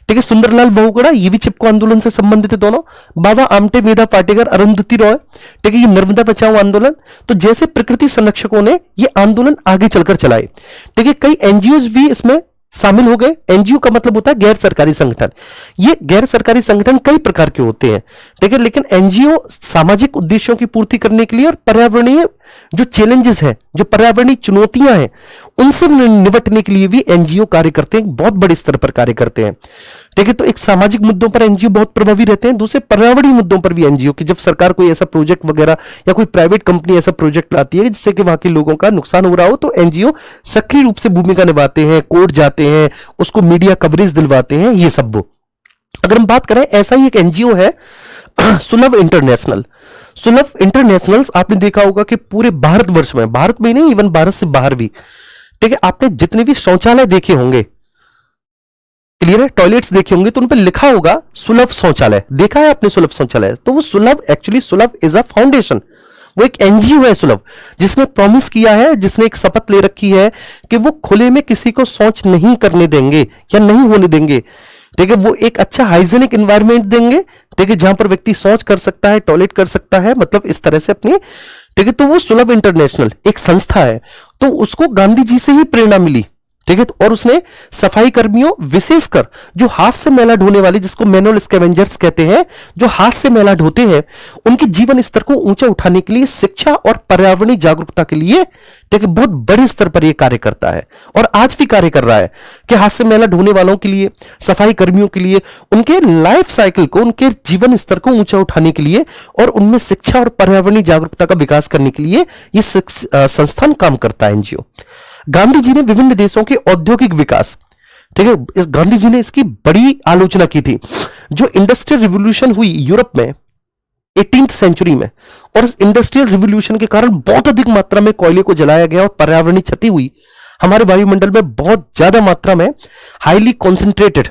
ठीक है, सुंदरलाल बहुगुणा ये भी चिपको आंदोलन से संबंधित है दोनों, बाबा आमटे, मेधा पाटेकर, अरुंधति रॉय, ठीक है, ये नर्मदा बचाओ आंदोलन। तो जैसे प्रकृति संरक्षकों ने ये आंदोलन आगे चलकर चलाए, ठीक है, कई एनजीओ भी इसमें शामिल हो गए। एनजीओ का मतलब होता है गैर सरकारी संगठन। ये गैर सरकारी संगठन कई प्रकार के होते हैं, ठीक है, लेकिन एनजीओ सामाजिक उद्देश्यों की पूर्ति करने के लिए और पर्यावरणीय जो चैलेंजेस हैं, जो पर्यावरणीय चुनौतियां हैं, उनसे निपटने के लिए भी एनजीओ कार्य करते हैं, बहुत बड़े स्तर पर कार्य करते हैं, ठीक है। तो एक सामाजिक मुद्दों पर एनजीओ बहुत प्रभावी रहते हैं, दूसरे पर्यावरणीय मुद्दों पर भी एनजीओ की, जब सरकार कोई ऐसा प्रोजेक्ट वगैरह या कोई प्राइवेट कंपनी ऐसा प्रोजेक्ट लाती है जिससे कि वहां के लोगों का नुकसान हो रहा हो, तो एनजीओ सक्रिय रूप से भूमिका निभाते हैं, कोर्ट जाते हैं, उसको मीडिया कवरेज दिलवाते हैं, ये सब। वो अगर हम बात करें, ऐसा ही एक एनजीओ है सुलभ इंटरनेशनल। सुलभ इंटरनेशनल आपने देखा होगा कि पूरे भारतवर्ष में, भारत में ही नहीं इवन भारत से बाहर भी, ठीक है, आपने जितने भी शौचालय देखे होंगे, क्लियर है, टॉयलेट्स देखे होंगे, तो उन पर लिखा होगा सुलभ शौचालय। देखा है आपने सुलभ शौचालय? तो वो सुलभ एक्चुअली सुलभ इज अ फाउंडेशन, वो एक एनजीओ है सुलभ, जिसने प्रॉमिस किया है, जिसने एक शपथ ले रखी है कि वो खुले में किसी को शौच नहीं करने देंगे या नहीं होने देंगे, ठीक है। वो एक अच्छा हाइजीनिक एनवायरनमेंट देंगे, ठीक है, जहां पर व्यक्ति शौच कर सकता है, टॉयलेट कर सकता है, मतलब इस तरह से अपनी, ठीक है। तो वो सुलभ इंटरनेशनल एक संस्था है, तो उसको गांधी जी से ही प्रेरणा मिली, ठीक है। और उसने सफाई कर्मियों, विशेषकर जो हाथ से मैला ढोने वाले, जिसको मैनुअल स्कैवेंजर्स कहते हैं, जो हाथ से मैला ढोते हैं, उनके जीवन स्तर को ऊंचा उठाने के लिए, शिक्षा और पर्यावरणीय जागरूकता के लिए, ठीक है, बहुत बड़े स्तर पर यह कार्य करता है और आज भी कार्य कर रहा है कि हाथ से मैला ढोने वालों के लिए, सफाई कर्मियों के लिए, उनके लाइफ साइकिल को, उनके जीवन स्तर को ऊंचा उठाने के लिए और उनमें शिक्षा और पर्यावरणीय जागरूकता का विकास करने के लिए यह संस्थान काम करता है, एनजीओ। गांधी जी ने विभिन्न देशों के औद्योगिक विकास, ठीक है, इस गांधी जी ने इसकी बड़ी आलोचना की थी। जो इंडस्ट्रियल रिवॉल्यूशन हुई यूरोप में 18th सेंचुरी में, और इस इंडस्ट्रियल रिवॉल्यूशन के कारण बहुत अधिक मात्रा में कोयले को जलाया गया और पर्यावरणीय क्षति हुई, हमारे वायुमंडल में बहुत ज्यादा मात्रा में highly concentrated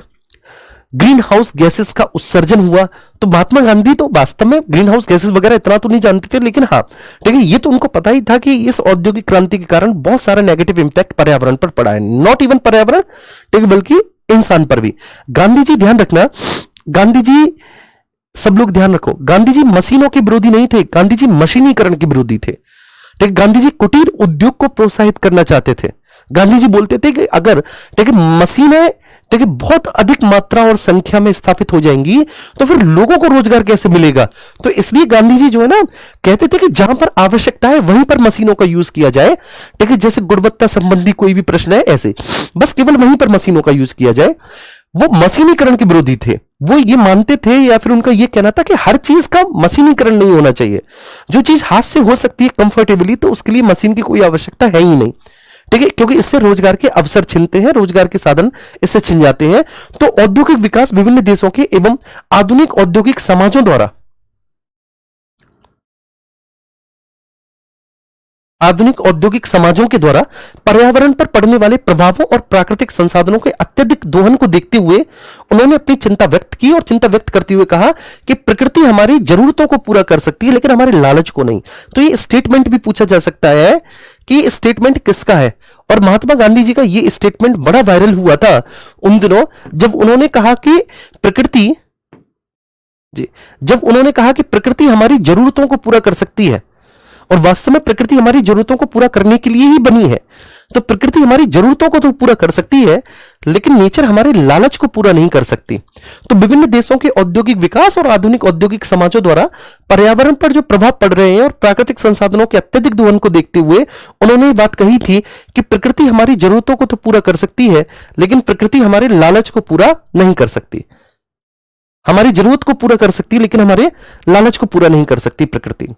green house gases का उत्सर्जन हुआ। तो महात्मा गांधी तो वास्तव में ग्रीन हाउस गैसेस वगैरह इतना तो नहीं जानते थे, लेकिन हाँ ठीक है, ये तो उनको पता ही था कि इस औद्योगिक क्रांति के कारण बहुत सारा नेगेटिव इंपैक्ट पर्यावरण पर पड़ा है। नॉट इवन पर्यावरण ठीक है, बल्कि इंसान पर भी। गांधी जी ध्यान रखना, गांधी जी, सब लोग ध्यान रखो, गांधी जी मशीनों के विरोधी नहीं थे, गांधी जी मशीनीकरण के विरोधी थे। ठीक, गांधी जी कुटीर उद्योग को प्रोत्साहित करना चाहते थे। गांधी जी बोलते थे कि अगर ठीक है मशीनें ठीक है बहुत अधिक मात्रा और संख्या में स्थापित हो जाएंगी तो फिर लोगों को रोजगार कैसे मिलेगा। तो इसलिए गांधी जी जो है ना कहते थे कि जहां पर आवश्यकता है वहीं पर मशीनों का यूज किया जाए। ठीक है, जैसे गुणवत्ता संबंधी कोई भी प्रश्न है ऐसे बस केवल वहीं पर मशीनों का यूज किया जाए। वो मशीनीकरण के विरोधी थे। वो ये मानते थे या फिर उनका ये कहना था कि हर चीज का मशीनीकरण नहीं होना चाहिए। जो चीज हाथ से हो सकती है कंफर्टेबली तो उसके लिए मशीन की कोई आवश्यकता है ही नहीं। ठीक है, क्योंकि इससे रोजगार के अवसर छिनते हैं, रोजगार के साधन इससे छिन जाते हैं। तो औद्योगिक विकास विभिन्न देशों के एवं आधुनिक औद्योगिक समाजों द्वारा आधुनिक औद्योगिक समाजों के द्वारा पर्यावरण पर पड़ने वाले प्रभावों और प्राकृतिक संसाधनों के अत्यधिक दोहन को देखते हुए उन्होंने अपनी चिंता व्यक्त की और चिंता व्यक्त करते हुए कहा कि प्रकृति हमारी जरूरतों को पूरा कर सकती है लेकिन हमारे लालच को नहीं। तो ये स्टेटमेंट भी पूछा जा सकता है कि स्टेटमेंट किसका है। और महात्मा गांधी जी का ये स्टेटमेंट बड़ा वायरल हुआ था उन दिनों जब उन्होंने कहा कि प्रकृति हमारी जरूरतों को पूरा कर सकती है। और वास्तव में प्रकृति हमारी जरूरतों को पूरा करने के लिए ही बनी है। तो प्रकृति हमारी जरूरतों को तो पूरा कर सकती है लेकिन नेचर हमारे लालच को पूरा नहीं कर सकती। तो विभिन्न देशों के औद्योगिक विकास और आधुनिक औद्योगिक समाजों द्वारा पर्यावरण पर जो प्रभाव पड़ रहे हैं और प्राकृतिक संसाधनों के अत्यधिक दोहन को देखते हुए उन्होंने ये बात कही थी कि प्रकृति हमारी जरूरतों को तो पूरा कर सकती है लेकिन प्रकृति हमारे लालच को पूरा नहीं कर सकती। हमारी जरूरत को पूरा कर सकती लेकिन हमारे लालच को पूरा नहीं कर सकती प्रकृति।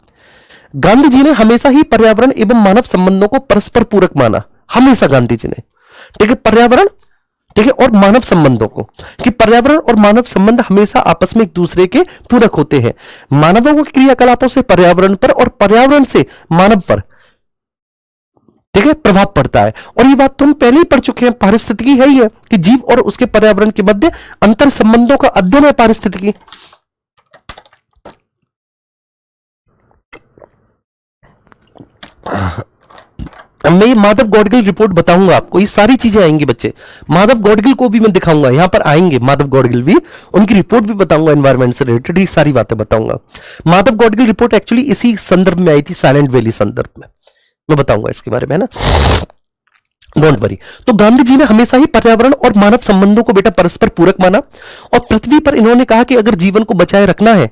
गांधी जी ने हमेशा ही पर्यावरण एवं मानव संबंधों को परस्पर पूरक माना। हमेशा गांधी जी ने ठीक है पर्यावरण ठीक है और मानव संबंधों को कि पर्यावरण और मानव संबंध हमेशा आपस में एक दूसरे के पूरक होते हैं। मानवों के क्रियाकलापों से पर्यावरण पर और पर्यावरण से मानव पर ठीक है प्रभाव पड़ता है। और ये बात तो हम पहले ही पढ़ चुके हैं, पारिस्थितिकी है ही है कि जीव और उसके पर्यावरण के मध्य अंतर संबंधों का अध्ययन है पारिस्थितिकी। मैं ये माधव गॉडगिल रिपोर्ट बताऊंगा आपको, ये सारी चीजें आएंगी बच्चे। माधव गॉडगिल को भी मैं दिखाऊंगा, यहां पर आएंगे माधव गॉडगिल भी, उनकी रिपोर्ट भी बताऊंगा, एनवायरमेंट से रिलेटेड ये सारी बातें बताऊंगा। माधव गॉडगिल रिपोर्ट एक्चुअली इसी संदर्भ में आई थी, साइलेंट वैली संदर्भ में, मैं बताऊंगा इसके बारे में, है ना, डोंट वरी। तो गांधी जी ने हमेशा ही पर्यावरण और मानव संबंधों को बेटा परस्पर पूरक माना और पृथ्वी पर इन्होंने कहा कि अगर जीवन को बचाए रखना है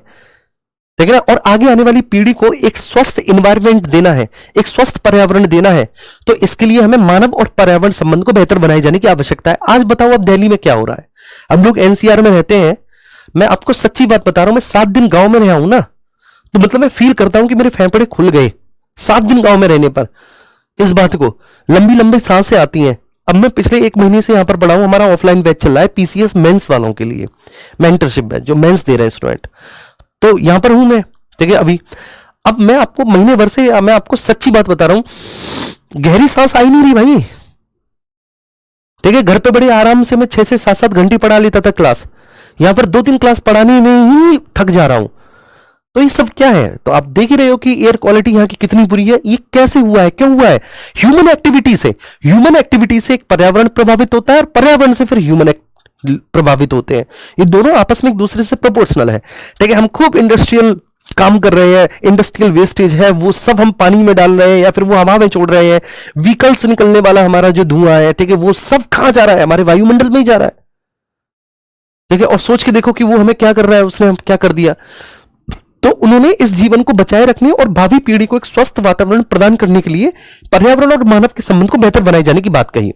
ठीक है ना और आगे आने वाली पीढ़ी को एक स्वस्थ एनवायरनमेंट देना है, एक स्वस्थ पर्यावरण देना है, तो इसके लिए हमें मानव और पर्यावरण संबंध को बेहतर बनाए जाने की आवश्यकता है। आज बताओ अब दिल्ली में क्या हो रहा है, हम लोग एनसीआर में रहते हैं, मैं आपको सच्ची बात बता रहा हूं, मैं 7 दिन गांव में रहा हूं ना, तो मतलब मैं फील करता हूं कि मेरे फेफड़े खुल गए 7 दिन गांव में रहने पर। इस बात को लंबी लंबी सांसें आती हैं। अब मैं पिछले 1 महीने से यहां पर पढ़ा हूं, हमारा ऑफलाइन बैच चल रहा है पीसीएस मेंस वालों के लिए, मेंटरशिप बैच जो मेंस दे रहे हैं स्टूडेंट, तो यहां पर हूं मैं ठीक है अभी। अब मैं आपको महीने भर से मैं आपको सच्ची बात बता रहा हूं, गहरी सांस आई नहीं रही भाई ठीक है। घर पे बड़े आराम से मैं 6 से 7 घंटे पढ़ा लेता था क्लास, यहां पर 2-3 क्लास पढ़ाने में ही थक जा रहा हूं। तो ये सब क्या है, तो आप देख ही रहे हो कि एयर क्वालिटी यहाँ की कितनी बुरी है। ये कैसे हुआ है, क्यों हुआ है? ह्यूमन एक्टिविटी से। ह्यूमन एक्टिविटी से एक पर्यावरण प्रभावित होता है और पर्यावरण से फिर ह्यूमन प्रभावित होते हैं। ये दोनों आपस में एक दूसरे से प्रोपोर्शनल है ठीक है। हम खूब इंडस्ट्रियल काम कर रहे हैं, इंडस्ट्रियल वेस्टेज है वो सब हम पानी में डाल रहे हैं या फिर वो हवा में छोड़ रहे हैं। व्हीकल्स निकलने वाला हमारा जो धुआं है ठीक है वो सब कहां जा रहा है, हमारे वायुमंडल में ही जा रहा है ठीक है। और सोच के देखो कि वो हमें क्या कर रहा है, उसने हम क्या कर दिया। तो उन्होंने इस जीवन को बचाए रखने और भावी पीढ़ी को एक स्वस्थ वातावरण प्रदान करने के लिए पर्यावरण और मानव के संबंध को बेहतर बनाए जाने की बात कही।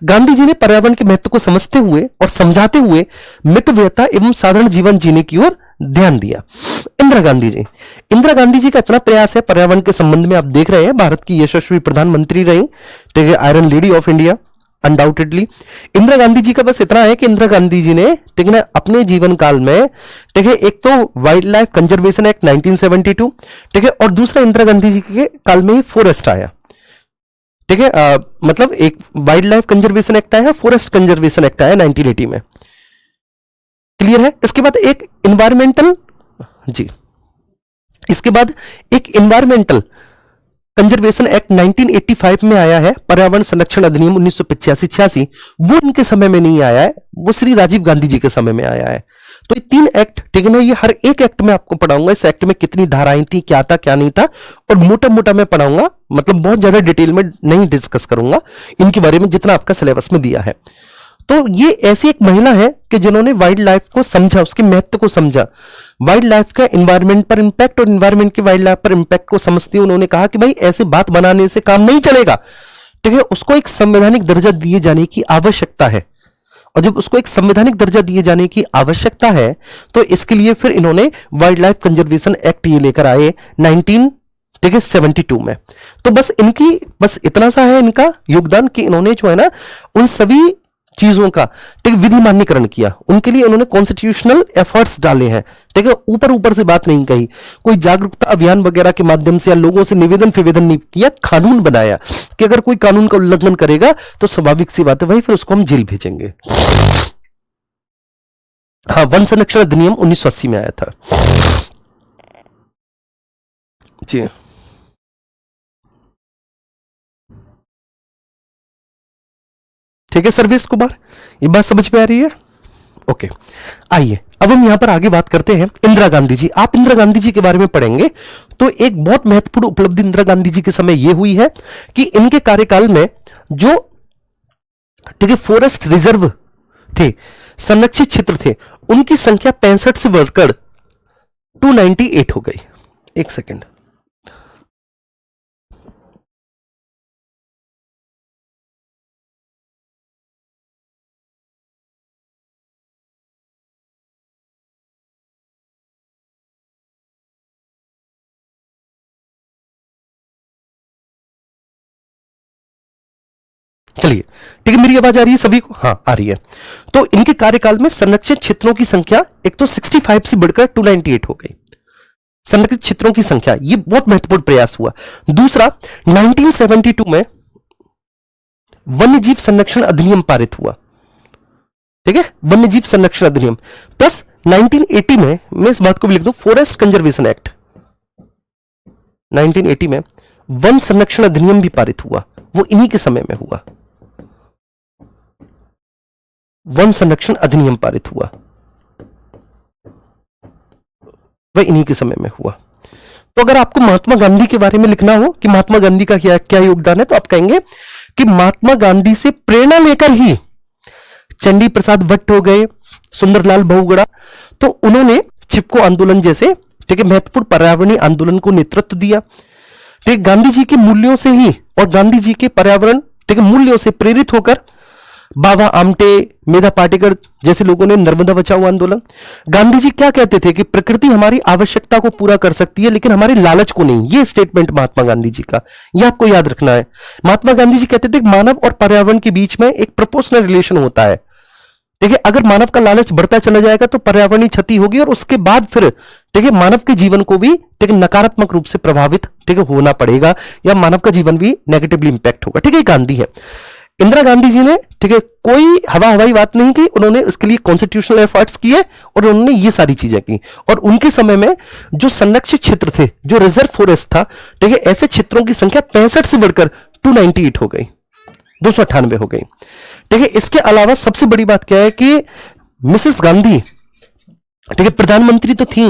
गांधी जी ने पर्यावरण के महत्व को समझते हुए और समझाते हुए मितव्ययता एवं साधारण जीवन जीने की ओर ध्यान दिया। इंदिरा गांधी जी का इतना प्रयास है पर्यावरण के संबंध में, आप देख रहे हैं भारत की यशस्वी प्रधानमंत्री रही ठीक है, iron lady of India undoubtedly. Indira Gandhi ji का बस इतना है कि इंदिरा गांधी जी ने ठीक है अपने जीवन काल में ठीक है एक तो वाइल्ड लाइफ कंजर्वेशन एक्ट 1972 ठीक है और दूसरा इंदिरा गांधी जी के काल में ही फॉरेस्ट आया ठीक है। मतलब एक वाइल्ड लाइफ कंजर्वेशन एक्ट आया है, फॉरेस्ट कंजर्वेशन एक्ट आया 1980 में। क्लियर है। इसके बाद एक इन्वायरमेंटल, जी, इसके बाद एक इन्वायरमेंटल कंजर्वेशन एक्ट 1985 में आया है, पर्यावरण संरक्षण अधिनियम 1985-86। वो इनके समय में नहीं आया है, वो श्री राजीव गांधी जी के समय में आया है। तो ये 3 एक्ट, ठीक है ना, ये हर एक एक्ट में आपको पढ़ाऊंगा, इस एक्ट में कितनी धाराएं थी, क्या था क्या नहीं था, और मोटा मोटा मैं पढ़ाऊंगा, मतलब बहुत ज्यादा डिटेल में नहीं डिस्कस करूंगा इनके बारे में, जितना आपका सिलेबस में दिया है। तो ये ऐसी एक महिला है कि जिन्होंने वाइल्ड लाइफ को समझा, उसके महत्व को समझा, वाइल्ड लाइफ का एनवायरनमेंट पर इंपैक्ट और एनवायरनमेंट के वाइल्ड लाइफ पर इंपैक्ट को समझते हुए उन्होंने कहा कि भाई ऐसे बात बनाने से काम नहीं चलेगा, ठीक है, उसको एक संवैधानिक दर्जा दिए जाने की आवश्यकता है। और जब उसको एक संवैधानिक दर्जा दिए जाने की आवश्यकता है, तो इसके लिए फिर इन्होंने वाइल्ड लाइफ कंजर्वेशन एक्ट ये लेकर आए 1972 में। तो बस इनकी, बस इतना सा है इनका योगदान कि इन्होंने जो है ना उन सभी चीजों का, ठीक, विधि मान्यकरण किया। उनके लिए उन्होंने कॉन्स्टिट्यूशनल एफर्ट्स डाले हैं, ठीक है, ऊपर ऊपर से बात नहीं कही, कोई जागरूकता अभियान वगैरह के माध्यम से या लोगों से निवेदन फिवेदन नहीं किया, कानून बनाया कि अगर कोई कानून का उल्लंघन करेगा तो स्वाभाविक सी बात है भाई, फिर उसको हम जेल भेजेंगे। हाँ, वन संरक्षण अधिनियम 1980 में आया था जी। ठीक है सर्वेश कुमार, ये बात समझ में आ रही है? ओके, आइए अब हम यहां पर आगे बात करते हैं इंदिरा गांधी जी। आप इंदिरा गांधी जी के बारे में पढ़ेंगे तो एक बहुत महत्वपूर्ण उपलब्धि इंदिरा गांधी जी के समय यह हुई है कि इनके कार्यकाल में जो, ठीक है, फॉरेस्ट रिजर्व थे, संरक्षित क्षेत्र थे, उनकी संख्या 65 से बढ़कर 298 हो गई। एक सेकेंड, चलिए, ठीक है, मेरी आवाज आ रही है सभी को? हाँ आ रही है। तो इनके कार्यकाल में संरक्षित क्षेत्रों की संख्या एक तो 65 से बढ़कर 298 हो गई, संरक्षित क्षेत्रों की संख्या, ये बहुत महत्वपूर्ण प्रयास हुआ। दूसरा, 1972 में वन्य जीव संरक्षण अधिनियम पारित हुआ, ठीक है, वन्य जीव संरक्षण अधिनियम, प्लस 1980 में, मैं इस बात को भी लिख दूं, फॉरेस्ट कंजर्वेशन एक्ट 1980 में वन संरक्षण अधिनियम भी पारित हुआ, वो इन्हीं के समय में हुआ, वन संरक्षण अधिनियम पारित हुआ, वह इन्हीं के समय में हुआ। तो अगर आपको महात्मा गांधी के बारे में लिखना हो कि महात्मा गांधी का क्या क्या योगदान है, तो आप कहेंगे कि महात्मा गांधी से प्रेरणा लेकर ही चंडी प्रसाद भट्ट हो गए, सुंदरलाल बहुगुणा, तो उन्होंने चिपको आंदोलन जैसे, ठीक है, महत्वपूर्ण पर्यावरणीय आंदोलन को नेतृत्व दिया। ठीक, गांधी जी के मूल्यों से ही और गांधी जी के पर्यावरण, ठीक है, मूल्यों से प्रेरित होकर बाबा आमटे, मेधा पाटेकर जैसे लोगों ने नर्मदा बचाओ आंदोलन। गांधी जी क्या कहते थे कि प्रकृति हमारी आवश्यकता को पूरा कर सकती है लेकिन हमारे लालच को नहीं, ये स्टेटमेंट महात्मा गांधी जी का, ये आपको याद रखना है। महात्मा गांधी जी कहते थे मानव और पर्यावरण के बीच में एक प्रोपोर्शनल रिलेशन होता है, ठीक है, अगर मानव का लालच बढ़ता चला जाएगा तो पर्यावरणीय क्षति होगी और उसके बाद फिर, ठीक है, मानव के जीवन को भी, ठीक है, नकारात्मक रूप से प्रभावित, ठीक है, होना पड़ेगा या मानव का जीवन भी नेगेटिवली इंपैक्ट होगा, ठीक है, गांधी है। इंदिरा गांधी जी ने, ठीक है, कोई हवाई बात नहीं की, उन्होंने इसके लिए कॉन्स्टिट्यूशनल एफर्ट्स किए और उन्होंने ये सारी चीजें की। और उनके समय में जो संरक्षित क्षेत्र थे, जो रिजर्व फॉरेस्ट था, ठीक है, ऐसे क्षेत्रों की संख्या 65 से बढ़कर 298 हो गई, 298 हो गई, ठीक है। इसके अलावा सबसे बड़ी बात क्या है कि मिसेस गांधी, ठीक है, प्रधानमंत्री तो थी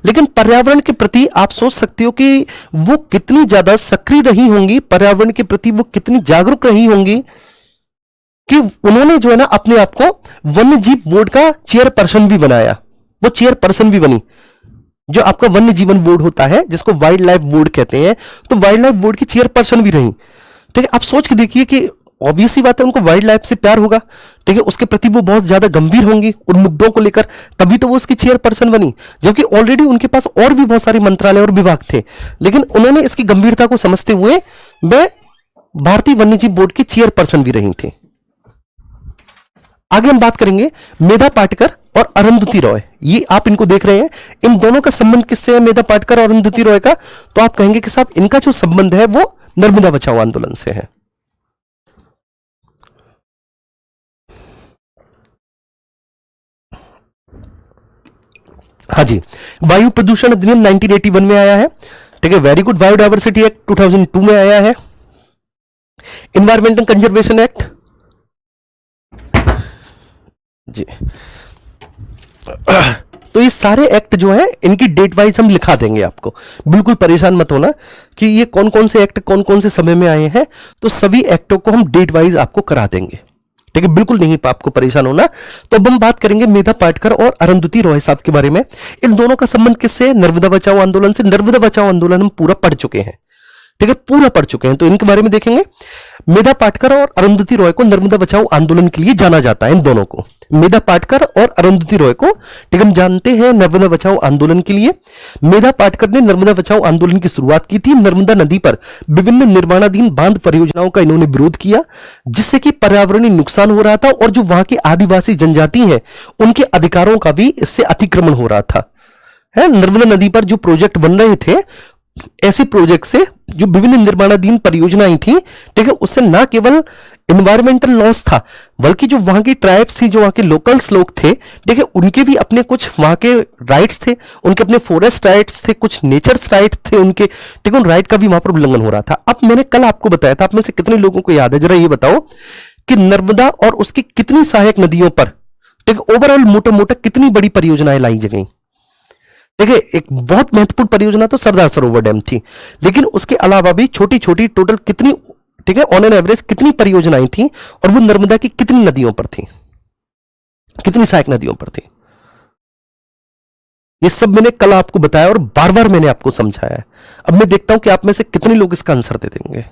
लेकिन पर्यावरण के प्रति आप सोच सकते हो कि वो कितनी ज्यादा सक्रिय रही होंगी, पर्यावरण के प्रति वो कितनी जागरूक रही होंगी कि उन्होंने जो है ना अपने आप को वन्य जीव बोर्ड का चेयरपर्सन भी बनाया, वो चेयरपर्सन भी बनी, जो आपका वन्य जीवन बोर्ड होता है जिसको वाइल्ड लाइफ बोर्ड कहते हैं, तो वाइल्ड लाइफ बोर्ड की चेयरपर्सन भी रही, ठीक है। आप सोच के देखिए कि ऑब्वियसली बात है उनको वाइल्ड लाइफ से प्यार होगा, ठीक है, उसके प्रति वो बहुत ज्यादा गंभीर होंगी उन मुद्दों को लेकर, तभी तो वो उसकी चेयरपर्सन बनी, जबकि ऑलरेडी उनके पास और भी बहुत सारे मंत्रालय और विभाग थे, लेकिन उन्होंने इसकी गंभीरता को समझते हुए वे भारतीय वन्यजीव बोर्ड की चेयरपर्सन भी रही थी। आगे हम बात करेंगे मेधा पाटकर और अरुंधति रॉय, ये आप इनको देख रहे हैं, इन दोनों का संबंध किससे है, मेधा पाटकर और अरुंधति रॉय का? तो आप कहेंगे कि साहब इनका जो संबंध है वो नर्मदा बचाओ आंदोलन से है, हाँ जी, वायु प्रदूषण अधिनियम 1981 में आया है। ठीक है, वेरी गुड। बायोडायवर्सिटी एक्ट 2002 में आया है। इन्वायरमेंटल कंजर्वेशन एक्ट जी। तो ये सारे एक्ट जो है इनकी डेट वाइज हम लिखा देंगे आपको, बिल्कुल परेशान मत होना कि ये कौन कौन से एक्ट कौन कौन से समय में आए हैं। तो सभी एक्टों को हम डेट वाइज आपको करा देंगे। ठीक है, बिल्कुल नहीं आपको परेशान होना। तो अब हम बात करेंगे मेधा पाटकर और अरुंधति रॉय साहब के बारे में। इन दोनों का संबंध किससे? नर्मदा बचाओ आंदोलन से। नर्मदा बचाओ आंदोलन हम पूरा पढ़ चुके हैं। ठीक है, पूरा पढ़ चुके हैं, तो इनके बारे में देखेंगे। मेधा पाटकर और अरुंधति रॉय को नर्मदा बचाओ आंदोलन के लिए जाना जाता है। इन दोनों को, मेधा पाटकर और अरुंधति रॉय को, ठीक, हम जानते हैं नर्मदा बचाओ आंदोलन के लिए। मेधा पाटकर ने नर्मदा बचाओ आंदोलन की शुरुआत की थी। नर्मदा नदी पर विभिन्न निर्माणाधीन बांध परियोजनाओं का इन्होंने विरोध किया, जिससे कि पर्यावरणीय नुकसान हो रहा था और जो वहां की आदिवासी जनजाति है उनके अधिकारों का भी इससे अतिक्रमण हो रहा था। है, नर्मदा नदी पर जो प्रोजेक्ट बन रहे थे, ऐसे प्रोजेक्ट से जो विभिन्न निर्माणाधीन परियोजनाएं थी, ठीक है, उससे ना केवल एनवायरमेंटल लॉस था, बल्कि जो वहां की ट्राइब्स थी, जो वहां के लोकल्स लोग थे, ठीक है, उनके भी अपने कुछ वहां के राइट्स थे, उनके अपने फॉरेस्ट राइट्स थे, कुछ नेचर्स राइट थे उनके, ठीक है, उन राइट का भी वहां पर उल्लंघन हो रहा था। अब मैंने कल आपको बताया था, आप में से कितने लोगों को याद है, जरा ये बताओ कि नर्मदा और उसकी कितनी सहायक नदियों पर, ठीक है, ओवरऑल मोटा मोटा कितनी बड़ी परियोजनाएं लाई गई। देखिए, एक बहुत महत्वपूर्ण परियोजना तो सरदार सरोवर डैम थी, लेकिन उसके अलावा भी छोटी छोटी टोटल कितनी, ठीक है, ऑन एन एवरेज कितनी परियोजनाएं थी, और वो नर्मदा की कितनी नदियों पर थी, कितनी सहायक नदियों पर थी। ये सब मैंने कल आपको बताया और बार बार मैंने आपको समझाया है। अब मैं देखता हूं कि आप में से कितने लोग इसका आंसर दे देंगे।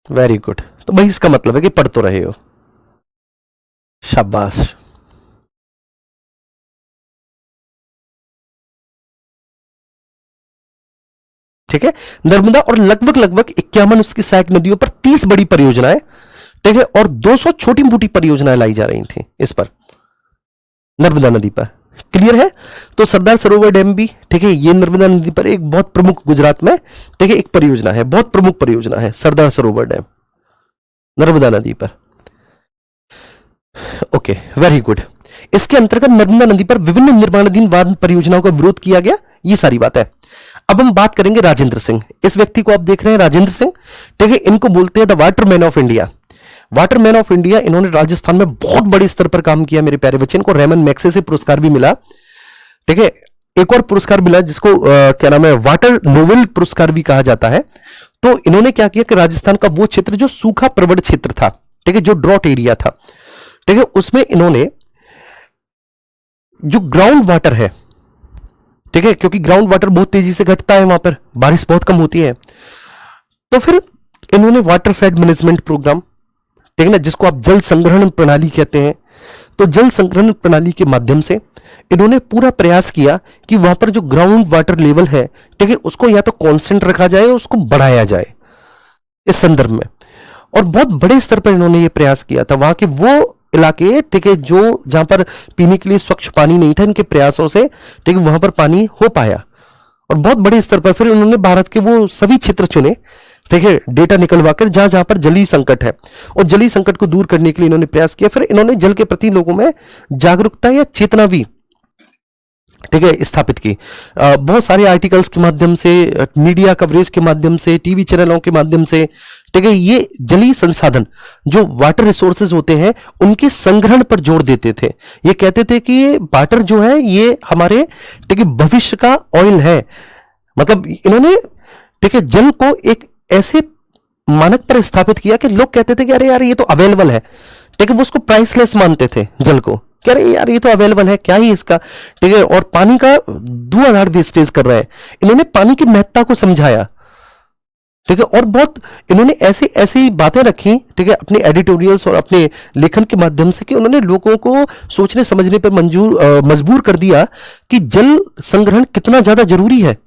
Very good. तो भाई इसका मतलब है कि पढ़ तो रहे हो, शाबाश। ठीक है, नर्मदा और लगभग लगभग 51 उसकी सहायक नदियों पर 30 बड़ी परियोजनाएं, ठीक है, और 200 छोटी मोटी परियोजनाएं लाई जा रही थी इस पर, नर्मदा नदी पर। क्लियर है? तो सरदार सरोवर डैम भी, ठीक है, ये नर्मदा नदी पर एक बहुत प्रमुख, गुजरात में, ठीक है, एक परियोजना है, बहुत प्रमुख परियोजना है सरदार सरोवर डैम, नर्मदा नदी पर। Okay, very good. इसके अंतर्गत नर्मदा नदी पर विभिन्न निर्माणाधीन बांध परियोजनाओं का विरोध किया गया, ये सारी बात है। अब हम बात करेंगे राजेंद्र सिंह। इस व्यक्ति को आप देख रहे हैं, राजेंद्र सिंह, ठीक है, इनको बोलते हैं the Waterman of India. Waterman of India, इन्होंने राजस्थान में बहुत बड़े स्तर पर काम किया मेरे प्यारे बच्चे। इनको रेमन मैग्सेसे पुरस्कार भी मिला, ठीक है, एक और पुरस्कार मिला जिसको क्या नाम है, वाटर नोबेल पुरस्कार भी कहा जाता है। तो इन्होंने क्या किया कि राजस्थान का वो क्षेत्र जो सूखा प्रवण क्षेत्र था, ठीक है, जो ड्रॉट एरिया था, ठीक है, उसमें इन्होंने जो ग्राउंड वाटर है, ठीक है, क्योंकि ग्राउंड वाटर बहुत तेजी से घटता है, वहां पर बारिश बहुत कम होती है, तो फिर इन्होंने वाटर साइड मैनेजमेंट प्रोग्राम, ठीक है ना, जिसको आप जल संग्रहण प्रणाली कहते हैं, तो जल संग्रहण प्रणाली के माध्यम से इन्होंने पूरा प्रयास किया कि वहां पर जो ग्राउंड वाटर लेवल है, ठीक है, उसको या तो कांस्टेंट रखा जाए, उसको बढ़ाया जाए इस संदर्भ में। और बहुत बड़े स्तर पर इन्होंने ये प्रयास किया था। वहां के वो इलाके, ठीक है, जो जहां पर पीने के लिए स्वच्छ पानी नहीं था, इनके प्रयासों से, ठीक है, वहां पर पानी हो पाया, और बहुत बड़े स्तर पर फिर इन्होंने भारत के वो सभी क्षेत्र चुने, ठीक है, डेटा निकलवाकर जहां जहां पर जलीय संकट है, और जलीय संकट को दूर करने के लिए इन्होंने प्रयास किया। फिर इन्होंने जल के प्रति लोगों में जागरूकता या चेतना भी, ठीक है, स्थापित की। बहुत सारे आर्टिकल्स के माध्यम से, मीडिया कवरेज के माध्यम से, टीवी चैनलों के माध्यम से, ठीक है, ये जलीय संसाधन जो वाटर रिसोर्सेज होते हैं उनके संग्रहण पर जोर देते थे। ये कहते थे कि ये वाटर जो है ये हमारे, ठीक है, भविष्य का ऑयल है। मतलब इन्होंने, ठीक है, जल को एक ऐसे मानक पर स्थापित किया कि लोग कहते थे कि अरे यार ये तो अवेलेबल है, ठीक है, वो उसको प्राइसलेस मानते थे जल को, कह रहे यार ये तो अवेलेबल है, क्या ही इसका, ठीक है, और पानी का धुआंधार वेस्टेज कर रहे हैं। इन्होंने पानी की महत्ता को समझाया, ठीक है, और बहुत इन्होंने ऐसी ऐसी बातें रखी, ठीक है, अपने एडिटोरियल्स और अपने लेखन के माध्यम से, कि उन्होंने लोगों को सोचने समझने पर मजबूर कर दिया कि जल संग्रहण कितना ज्यादा जरूरी है।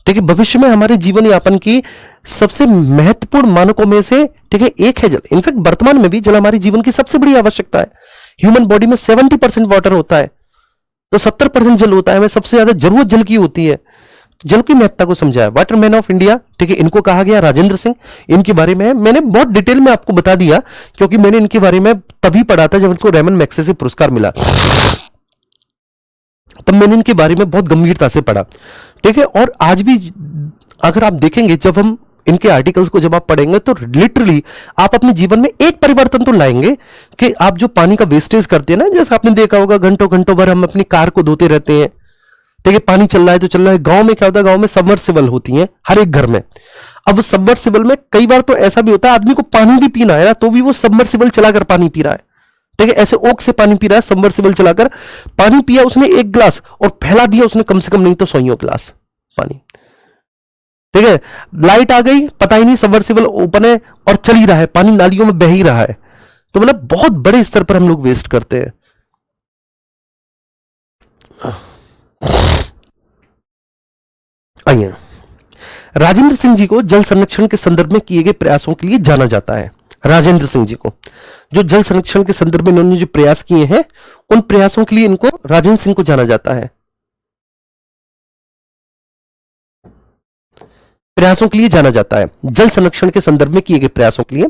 ठीक है, भविष्य में हमारे जीवन यापन की सबसे महत्वपूर्ण मानकों में से, ठीक है, एक है जल। इनफैक्ट वर्तमान में भी जल हमारे जीवन की सबसे बड़ी आवश्यकता है। ह्यूमन बॉडी में 70% वाटर होता है, तो 70% जल होता है, हमें सबसे ज्यादा जरूरत जल की होती है। जल की महत्ता को समझाया। वाटरमैन ऑफ इंडिया, ठीक है, इनको कहा गया राजेंद्र सिंह। इनके बारे में मैंने बहुत डिटेल में आपको बता दिया, क्योंकि मैंने इनके बारे में तभी पढ़ा था जब इनको रेमन मैग्सेसे पुरस्कार मिला, तब मैंने इनके बारे में बहुत गंभीरता से पढ़ा, ठीक है। और आज भी अगर आप देखेंगे, जब हम इनके आर्टिकल्स को जब आप पढ़ेंगे तो लिटरली आप अपने जीवन में एक परिवर्तन तो लाएंगे कि आप जो पानी का वेस्टेज करते हैं ना, जैसे आपने देखा होगा घंटों घंटों भर हम अपनी कार को धोते रहते हैं, ठीक है, पानी चल रहा है तो चल रहा है। गांव में क्या होता है, गांव में सबमर्सिबल होती हैं हर एक घर में। अब सबमर्सिबल में कई बार तो ऐसा भी होता है, आदमी को पानी भी पीना है ना, तो भी वो सबमर्सिबल चलाकर पानी पी रहा है, ठीक है, ऐसे ओक से पानी पी रहा है, सबमर्सिबल चलाकर पानी पिया उसने 1 गिलास और फैला दिया उसने कम से कम नहीं तो 100 गिलास पानी, ठीक है। लाइट आ गई, पता ही नहीं, सबमर्सिबल ओपन है और चल ही रहा है, पानी नालियों में बह ही रहा है। तो मतलब बहुत बड़े स्तर पर हम लोग वेस्ट करते हैं। आइए, राजेंद्र सिंह जी को जल संरक्षण के संदर्भ में किए गए प्रयासों के लिए जाना जाता है। राजेंद्र सिंह जी को जो जल संरक्षण के संदर्भ में इन्होंने जो प्रयास किए हैं, उन प्रयासों के लिए इनको राजेंद्र सिंह को जाना जाता है। प्रयासों के लिए जाना जाता है, जल संरक्षण के संदर्भ में किए गए प्रयासों के लिए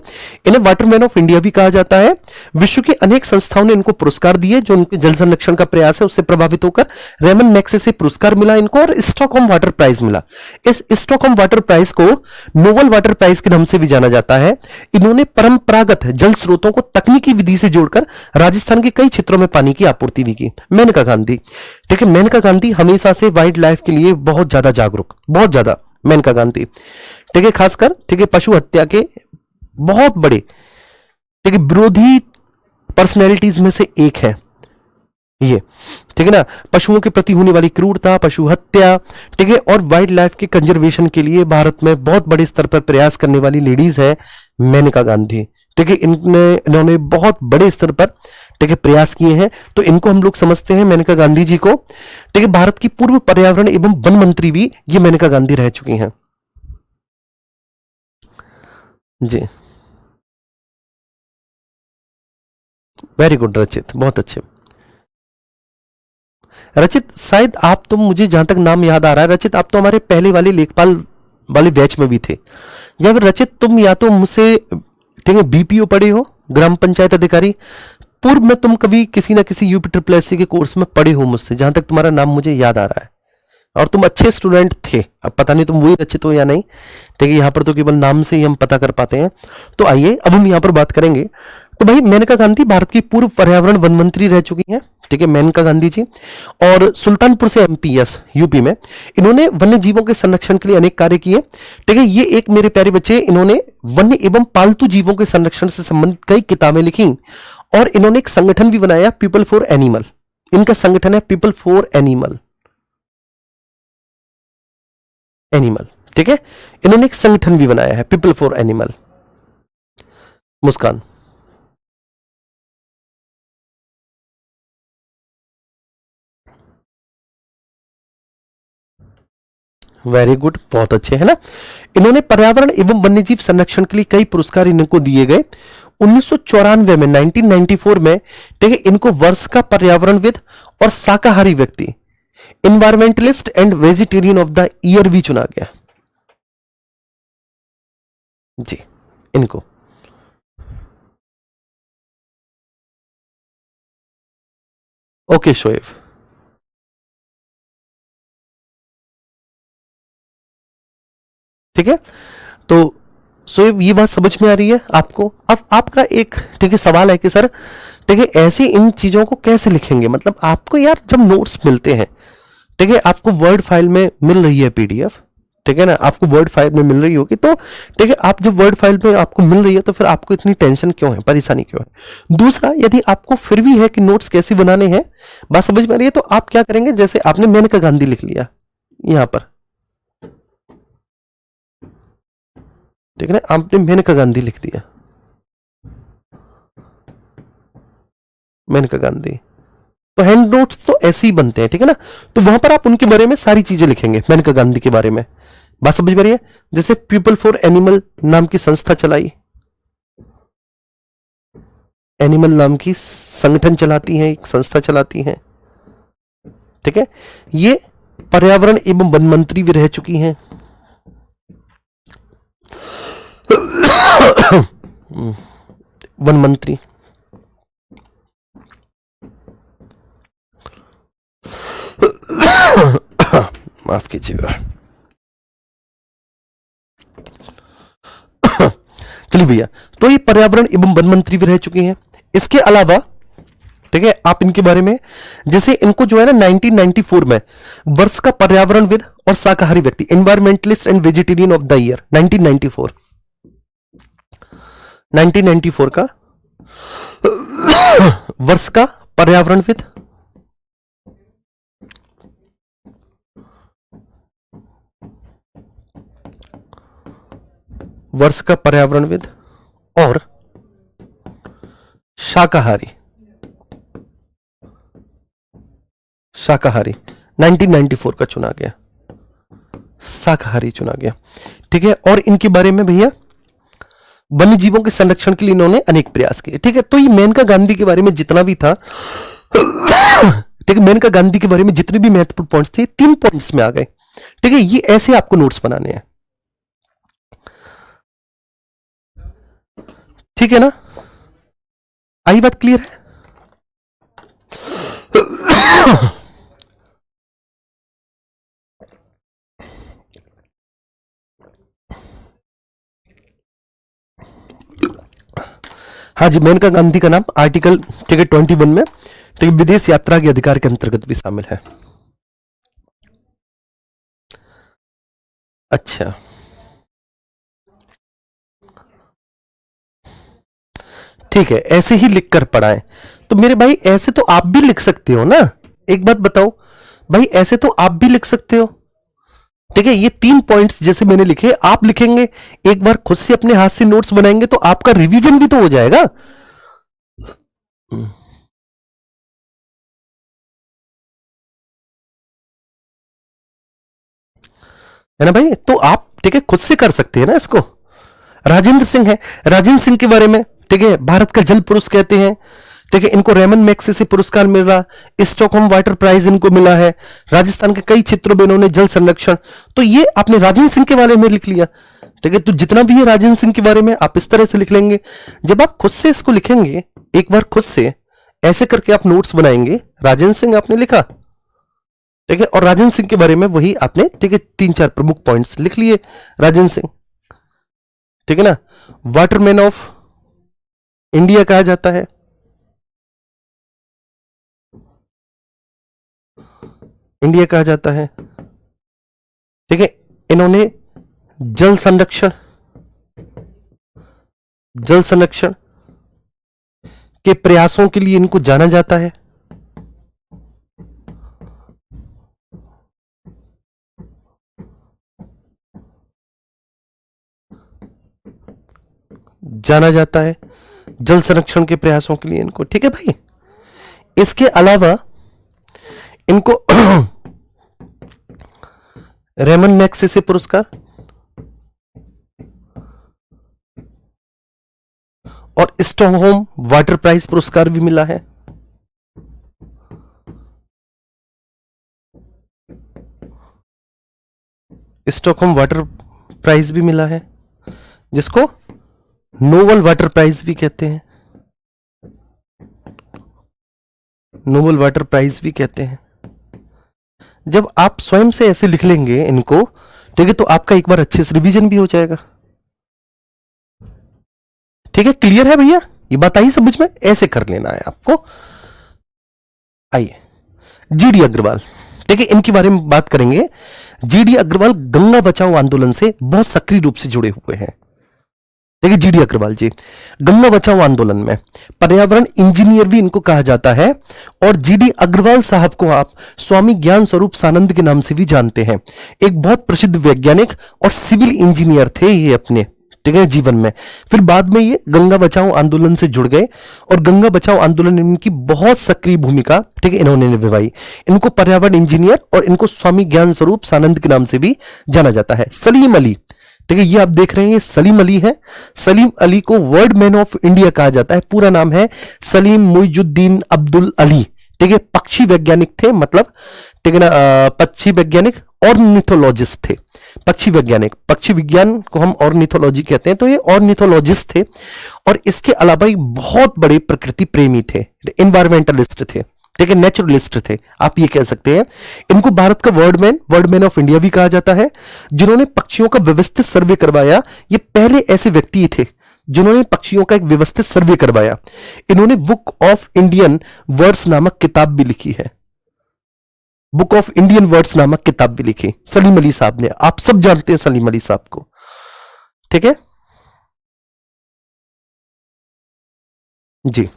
इन्हें वाटरमैन ऑफ इंडिया भी कहा जाता है। विश्व की अनेक संस्थाओं ने इनको पुरस्कार दिए जो उनके जल संरक्षण का प्रयास है उससे प्रभावित होकर। रेमन मैग्सेसे पुरस्कार मिला इनको और स्टॉकहोम वाटर प्राइज मिला। इस स्टॉकहोम वाटर प्राइज को नोबल वाटर प्राइज के नाम से भी जाना जाता है। इन्होंने परंपरागत जल स्रोतों को तकनीकी विधि से जोड़कर राजस्थान के कई क्षेत्रों में पानी की आपूर्ति भी की। मेनका गांधी, ठीक है, मेनका गांधी हमेशा से वाइल्ड लाइफ के लिए बहुत ज्यादा जागरूक, बहुत ज्यादा, मेनका गांधी, ठीक है, खासकर, ठीक है, पशु हत्या के बहुत बड़े, ठीक है, विरोधी पर्सनैलिटीज में से एक है ये, ठीक है ना। पशुओं के प्रति होने वाली क्रूरता, पशु हत्या, ठीक है, और वाइल्ड लाइफ के कंजर्वेशन के लिए भारत में बहुत बड़े स्तर पर प्रयास करने वाली लेडीज है मेनका गांधी, ठीक है। इन्होंने बहुत बड़े स्तर पर, ठीक है, प्रयास किए हैं। तो इनको हम लोग समझते हैं मेनका गांधी जी को, ठीक है। भारत की पूर्व पर्यावरण एवं वन मंत्री भी ये मेनका गांधी रह चुकी हैं जी। वेरी गुड रचित, बहुत अच्छे। रचित, शायद आप तो, मुझे जहां तक नाम याद आ रहा है रचित, आप तो हमारे पहले वाले लेखपाल वाले बैच में भी थे, या फिर रचित तुम या तो मुझसे, ठीक है, बीपीओ पढ़े हो, ग्राम पंचायत अधिकारी। पूर्व में तुम कभी किसी ना किसी यूपी ट्रिपल एससी के कोर्स में पढ़े हो मुझसे, जहां तक तुम्हारा नाम मुझे याद आ रहा है, और तुम अच्छे स्टूडेंट थे। अब पता नहीं तुम वही रचित हो या नहीं, ठीक है, यहाँ पर तो केवल नाम से ही हम पता कर पाते हैं। तो आइए अब हम यहाँ पर बात करेंगे। तो भाई मेनका गांधी भारत की पूर्व पर्यावरण वन मंत्री रह चुकी हैं, ठीक है, मेनका गांधी जी। और सुल्तानपुर से एमपीएस यूपी में इन्होंने वन्य जीवों के संरक्षण के लिए अनेक कार्य किए, ठीक है। ये एक मेरे प्यारे बच्चे, इन्होंने वन्य एवं पालतू जीवों के संरक्षण से संबंधित कई किताबें लिखी और इन्होंने एक संगठन भी बनाया, पीपल फॉर एनिमल। इनका संगठन है पीपल फॉर एनिमल, ठीक है। इन्होंने एक संगठन भी बनाया है, people for animal. Muskan, very good, बहुत अच्छे, है ना। इन्होंने पर्यावरण एवं वन्यजीव संरक्षण के लिए कई पुरस्कार इनको दिए गए। 1994 में, 1994 में, ठीक है, इनको वर्ष का पर्यावरणविद और शाकाहारी व्यक्ति, environmentalist and vegetarian of the year भी चुना गया जी इनको। ओके शोएब, ठीक है। तो शोएब, ये बात समझ में आ रही है आपको? अब आपका एक, ठीक है, सवाल है कि सर, ठीक है, ऐसे इन चीजों को कैसे लिखेंगे? मतलब आपको यार जब नोट्स मिलते हैं, ठीक है, आपको वर्ड फाइल में मिल रही है पीडीएफ, ठीक है ना, आपको वर्ड फाइल में मिल रही होगी, तो ठीक है, आप जब वर्ड फाइल में आपको मिल रही है तो फिर आपको इतनी टेंशन क्यों है, परेशानी क्यों है? दूसरा, यदि आपको फिर भी है कि नोट्स कैसे बनाने हैं, बात समझ में आ रही है, तो आप क्या करेंगे, जैसे आपने मेनका गांधी लिख लिया यहां पर, ठीक है ना, आपने मेनका गांधी लिख दिया, मेनका गांधी, तो हैंड नोट्स तो ऐसे ही बनते हैं, ठीक है ना। तो वहां पर आप उनके बारे में सारी चीजें लिखेंगे, मेनका गांधी के बारे में, बात समझ में आ रही है। जैसे पीपल फॉर एनिमल नाम की संस्था चलाई, एनिमल नाम की संगठन चलाती हैं, एक संस्था चलाती हैं, ठीक है। ये पर्यावरण एवं वन मंत्री भी रह चुकी हैं। वन मंत्री, माफ कीजिएगा। चलिए भैया, तो ये पर्यावरण एवं वन मंत्री भी रह चुकी हैं। इसके अलावा ठीक है, आप इनके बारे में, जैसे इनको जो है ना 1994 में वर्ष का पर्यावरणविद और शाकाहारी व्यक्ति, environmentalist and vegetarian of the year 1994 का वर्ष का पर्यावरणविद और शाकाहारी 1994 का चुना गया, शाकाहारी चुना गया। ठीक है, और इनके बारे में भैया वन्य जीवों के संरक्षण के लिए इन्होंने अनेक प्रयास किए। ठीक है, तो ये मेनका गांधी के बारे में जितना भी था, ठीक है, मेनका गांधी के बारे में जितने भी महत्वपूर्ण पॉइंट्स थे 3 पॉइंट्स में आ गए। ठीक है, ये ऐसे आपको नोट्स बनाने हैं। ठीक है ना, आई बात क्लियर है? हाँ जी, मेनका गांधी का नाम आर्टिकल ठीक है 21 में ठीक है विदेश यात्रा के अधिकार के अंतर्गत भी शामिल है। अच्छा, ठीक है, ऐसे ही लिखकर पढ़ाएं। तो मेरे भाई ऐसे तो आप भी लिख सकते हो ना, एक बात बताओ भाई, ऐसे तो आप भी लिख सकते हो। ठीक है, ये 3 पॉइंट्स जैसे मैंने लिखे आप लिखेंगे, एक बार खुद से अपने हाथ से नोट्स बनाएंगे तो आपका रिवीजन भी तो हो जाएगा। है ना भाई, तो आप ठीक है खुद से कर सकते हैं ना इसको। राजेंद्र सिंह है, राजेंद्र सिंह के बारे में ठीक है भारत का जल पुरुष कहते हैं। ठीक है, इनको रेमन मैग्सेसे पुरस्कार मिल रहा, स्टॉकहोम वाटर प्राइज इनको मिला है, राजस्थान के कई क्षेत्रों में इन्होंने जल संरक्षण। तो ये आपने राजेंद्र सिंह के बारे में लिख लिया। ठीक है, तो जितना भी है राजेंद्र सिंह के बारे में आप इस तरह से लिख लेंगे। जब आप खुद से इसको लिखेंगे, एक बार खुद से ऐसे करके आप नोट्स बनाएंगे, राजेंद्र सिंह आपने लिखा, ठीक है, और राजेंद्र सिंह के बारे में वही आपने ठीक है 3-4 प्रमुख पॉइंट्स लिख लिए राजेंद्र सिंह। ठीक है ना, वाटरमैन ऑफ इंडिया कहा जाता है। इंडिया कहा जाता है। ठीक है, इन्होंने जल संरक्षण के प्रयासों के लिए इनको जाना जाता है। जल संरक्षण के प्रयासों के लिए इनको। ठीक है भाई, इसके अलावा इनको रेमन मैग्सेसे पुरस्कार और स्टॉकहोम वाटर प्राइज पुरस्कार भी मिला है। स्टॉकहोम वाटर प्राइज भी मिला है, जिसको नोबल वाटर प्राइज भी कहते हैं। नोबल वाटर प्राइज भी कहते हैं। जब आप स्वयं से ऐसे लिख लेंगे इनको, ठीक है, तो आपका एक बार अच्छे से रिवीजन भी हो जाएगा। ठीक है, क्लियर है भैया? ये बात आई समझ में? ऐसे कर लेना है आपको। आइए, जीडी अग्रवाल, ठीक है, इनके बारे में बात करेंगे। जीडी अग्रवाल गंगा बचाओ आंदोलन से बहुत सक्रिय रूप से जुड़े हुए हैं। देखिए, जीडी अग्रवाल जी गंगा बचाओ आंदोलन में पर्यावरण इंजीनियर भी इनको कहा जाता है। और जीडी अग्रवाल साहब को आप स्वामी ज्ञान स्वरूप सानंद के नाम से भी जानते हैं। एक बहुत प्रसिद्ध वैज्ञानिक और सिविल इंजीनियर थे ये अपने ठीक है जीवन में। फिर बाद में ये गंगा बचाओ आंदोलन से जुड़ गए और गंगा बचाओ आंदोलन में इनकी बहुत सक्रिय भूमिका ठीक है इन्होंने निभाई। इनको पर्यावरण इंजीनियर और इनको स्वामी ज्ञान स्वरूप सानंद के नाम से भी जाना जाता है। सलीम अली, ठीक है, ये आप देख रहे हैं, ये सलीम अली है। सलीम अली को वर्ल्ड मैन ऑफ इंडिया कहा जाता है। पूरा नाम है सलीम मुइजुद्दीन अब्दुल अली। ठीक है, पक्षी वैज्ञानिक थे, मतलब ठीक है ना, पक्षी वैज्ञानिक ऑर्निथोलॉजिस्ट थे। पक्षी वैज्ञानिक, पक्षी विज्ञान को हम ऑर्निथोलॉजी कहते हैं, तो ये ऑर्निथोलॉजिस्ट थे। और इसके अलावा ये बहुत बड़े प्रकृति प्रेमी थे, एनवायरमेंटलिस्ट थे, ठीक है, नेचुरलिस्ट थे, आप ये कह सकते हैं। इनको भारत का वर्ल्ड मैन ऑफ इंडिया भी कहा जाता है, जिन्होंने पक्षियों का व्यवस्थित सर्वे करवाया। ये पहले ऐसे व्यक्ति थे जिन्होंने पक्षियों का एक व्यवस्थित सर्वे करवाया। इन्होंने बुक ऑफ इंडियन वर्ड्स नामक किताब भी लिखी है, बुक ऑफ इंडियन वर्ड्स नामक किताब भी लिखी सलीम अली साहब ने। आप सब जानते हैं सलीम अली साहब को, ठीक है जी।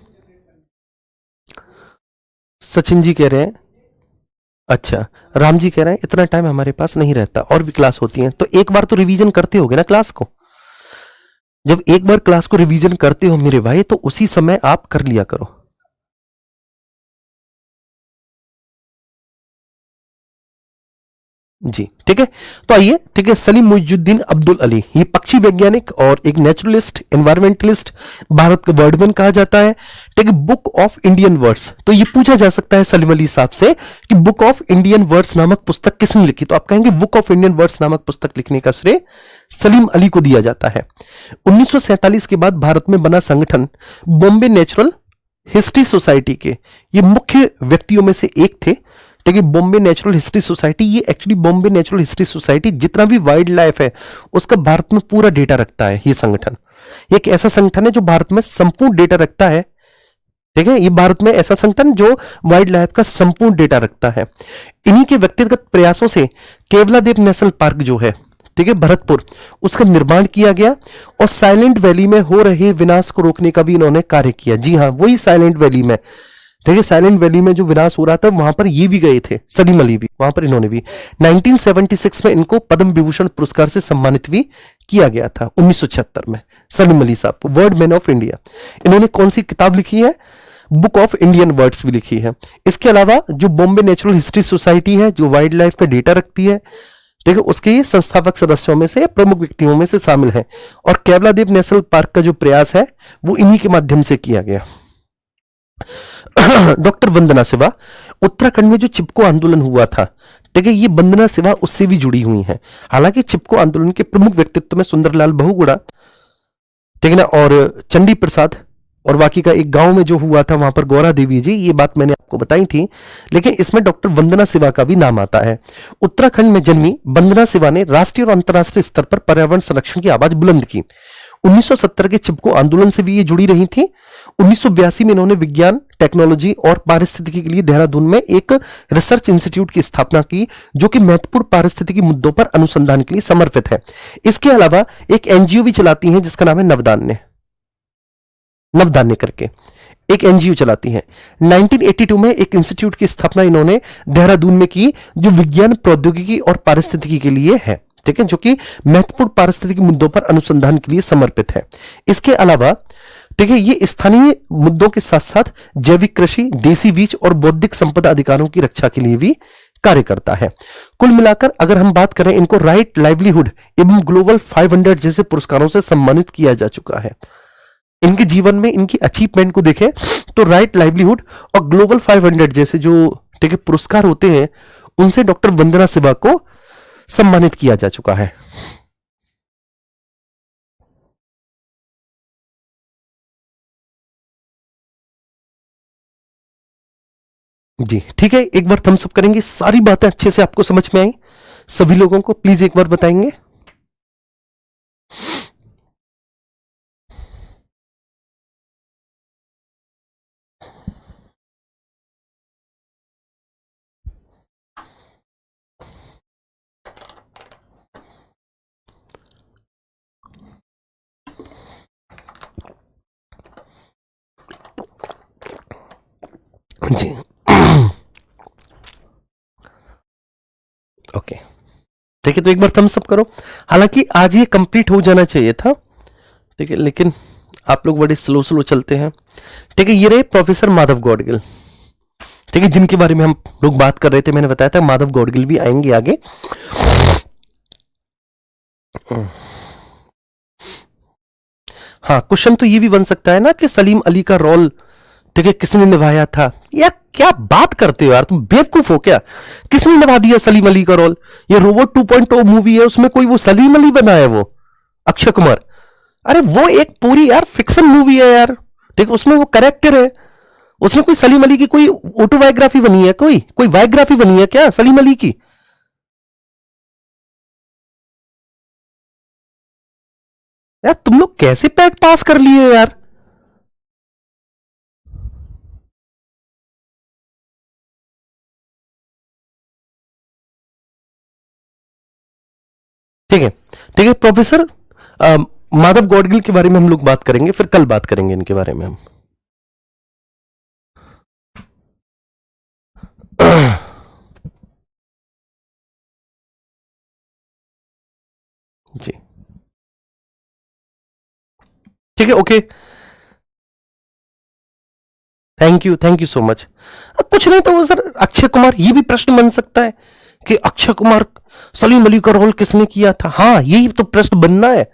सचिन जी कह रहे हैं, अच्छा राम जी कह रहे हैं इतना टाइम हमारे पास नहीं रहता, और भी क्लास होती है। तो एक बार तो रिवीजन करते होगे ना क्लास को। जब एक बार क्लास को रिवीजन करते हो मेरे भाई, तो उसी समय आप कर लिया करो। जी ठीक है, तो आइए, ठीक है, सलीम मुइजुद्दीन अब्दुल अली, ये पक्षी वैज्ञानिक और एक नेचुरलिस्ट, एनवायरमेंटलिस्ट, भारत का वर्डमैन कहा जाता है। ठीक है, बुक ऑफ इंडियन वर्ड्स, तो ये पूछा जा सकता है सलीम अली साहब से कि बुक ऑफ इंडियन वर्ड्स नामक पुस्तक किसने लिखी, तो आप कहेंगे बुक ऑफ इंडियन वर्ड्स नामक पुस्तक लिखने का श्रेय सलीम अली को दिया जाता है। 1947 के बाद भारत में बना संगठन बॉम्बे नेचुरल हिस्ट्री सोसाइटी के ये मुख्य व्यक्तियों में से एक थे। ठीक है, बॉम्बे नेचुरल हिस्ट्री सोसाइटी, ये actually Bombay natural history society जितना भी वाइल्ड लाइफ है उसका भारत में पूरा डेटा रखता है। ये संगठन एक ऐसा संगठन है जो भारत में संपूर्ण डेटा रखता है। ठीक है, ये भारत में ऐसा संगठन जो वाइल्ड लाइफ का संपूर्ण डेटा रखता है। इन्हीं के व्यक्तिगत प्रयासों से केवलादेव नेशनल पार्क जो है, ठीक है, भरतपुर, उसका निर्माण किया गया। और साइलेंट वैली में हो रहे विनाश को रोकने का भी इन्होंने कार्य किया। जी हाँ, वही साइलेंट वैली में, ठीक है, साइलेंट वैली में जो विनाश हो रहा था वहां पर ये भी गए थे, सलीम अली भी, वहां पर इन्होंने भी 1976 में इनको पद्म विभूषण पुरस्कार से सम्मानित भी किया गया था। 1976 में सलीम अली साहब को वर्ल्ड मैन ऑफ इंडिया। इन्होंने कौन सी किताब लिखी है, बुक ऑफ इंडियन वर्ड्स भी लिखी है। इसके अलावा जो बॉम्बे नेचुरल हिस्ट्री सोसाइटी है जो वाइल्ड लाइफ का डेटा रखती है, ठीक है, उसके ये संस्थापक सदस्यों में से, प्रमुख व्यक्तियों में से शामिल है। और केवलादेव नेशनल पार्क का जो प्रयास है वो इन्हीं के माध्यम से किया गया। डॉक्टर वंदना सिवा, उत्तराखंड में जो चिपको आंदोलन हुआ था, ठीक है, ये वंदना सिवा उससे भी जुड़ी हुई है। हालांकि चिपको आंदोलन के प्रमुख व्यक्तित्व में सुंदरलाल बहुगुणा, ठीक है ना, और चंडी प्रसाद, और बाकी का एक गांव में जो हुआ था वहां पर गौरा देवी जी, ये बात मैंने आपको बताई थी। लेकिन इसमें डॉक्टर वंदना सिवा का भी नाम आता है। उत्तराखंड में जन्मी वंदना सिवा ने राष्ट्रीय और अंतर्राष्ट्रीय स्तर पर पर्यावरण संरक्षण की आवाज बुलंद की। 1970 के चिपको आंदोलन से भी ये जुड़ी रही थी। 1982 में इन्होंने विज्ञान, टेक्नोलॉजी और पारिस्थितिकी के लिए देहरादून में एक रिसर्च इंस्टीट्यूट की स्थापना की, जो कि महत्वपूर्ण पारिस्थितिकी मुद्दों पर अनुसंधान के लिए समर्पित है। इसके अलावा एक एनजीओ भी चलाती हैं जिसका नाम है नवधान्य, नवधान्य करके एक एनजीओ चलाती हैं। 1982 में एक इंस्टीट्यूट की स्थापना इन्होंने देहरादून में की, जो विज्ञान, प्रौद्योगिकी और पारिस्थितिकी के लिए है, ठीक है, जो कि महत्वपूर्ण पारिस्थितिकी मुद्दों पर अनुसंधान के लिए समर्पित है। इसके अलावा, ठीक है, ये स्थानीय मुद्दों के साथ साथ जैविक कृषि, देसी बीज और बौद्धिक संपदा अधिकारों की रक्षा के लिए भी कार्य करता है। कुल मिलाकर अगर हम बात करें, इनको राइट लाइवलीहुड एवं ग्लोबल 500 जैसे पुरस्कारों से सम्मानित किया जा चुका है। इनके जीवन में इनकी अचीवमेंट को देखें तो राइट लाइवलीहुड और ग्लोबल 500 जैसे जो, ठीक है, पुरस्कार होते हैं, उनसे डॉक्टर वंदना सिवा को सम्मानित किया जा चुका है। जी ठीक है, एक बार थम्स अप करेंगे। सारी बातें अच्छे से आपको समझ में आई? सभी लोगों को प्लीज एक बार बताएंगे। जी ओके, ठीक है, तो एक बार थम्स अप करो। हालांकि आज ये कंप्लीट हो जाना चाहिए था, ठीक है, लेकिन आप लोग बड़े स्लो स्लो चलते हैं। ठीक है, ये रहे प्रोफेसर माधव गौडगिल, ठीक है, जिनके बारे में हम लोग बात कर रहे थे। मैंने बताया था माधव गौडगिल भी आएंगे आगे। हाँ, क्वेश्चन तो ये भी बन सकता है ना कि सलीम अली का रोल, ठीक है, किसने निभाया था। यार क्या बात करते हो यार, तुम बेवकूफ हो क्या? किसने निभा दिया सलीम अली का रोल? ये रोबोट 2.0 मूवी है, उसमें कोई वो सलीम अली बना है वो अक्षय कुमार? अरे वो एक पूरी यार फिक्शन मूवी है यार, ठीक, उसमें वो करेक्टर है। उसमें कोई सलीम अली की कोई ऑटोबायोग्राफी बनी है, कोई कोई बायोग्राफी बनी है क्या सलीम अली की? यार तुम लोग कैसे पैट पास कर लिए यार? ठीक है, ठीक है प्रोफेसर, माधव गौडगिल के बारे में हम लोग बात करेंगे, फिर कल बात करेंगे इनके बारे में हम। जी ठीक है, okay, thank you so much. कुछ नहीं तो सर, अक्षय कुमार, ये भी प्रश्न बन सकता है कि अक्षय कुमार, सलीम अली का रोल किसने किया था? हाँ, यही तो प्रश्न बनना है।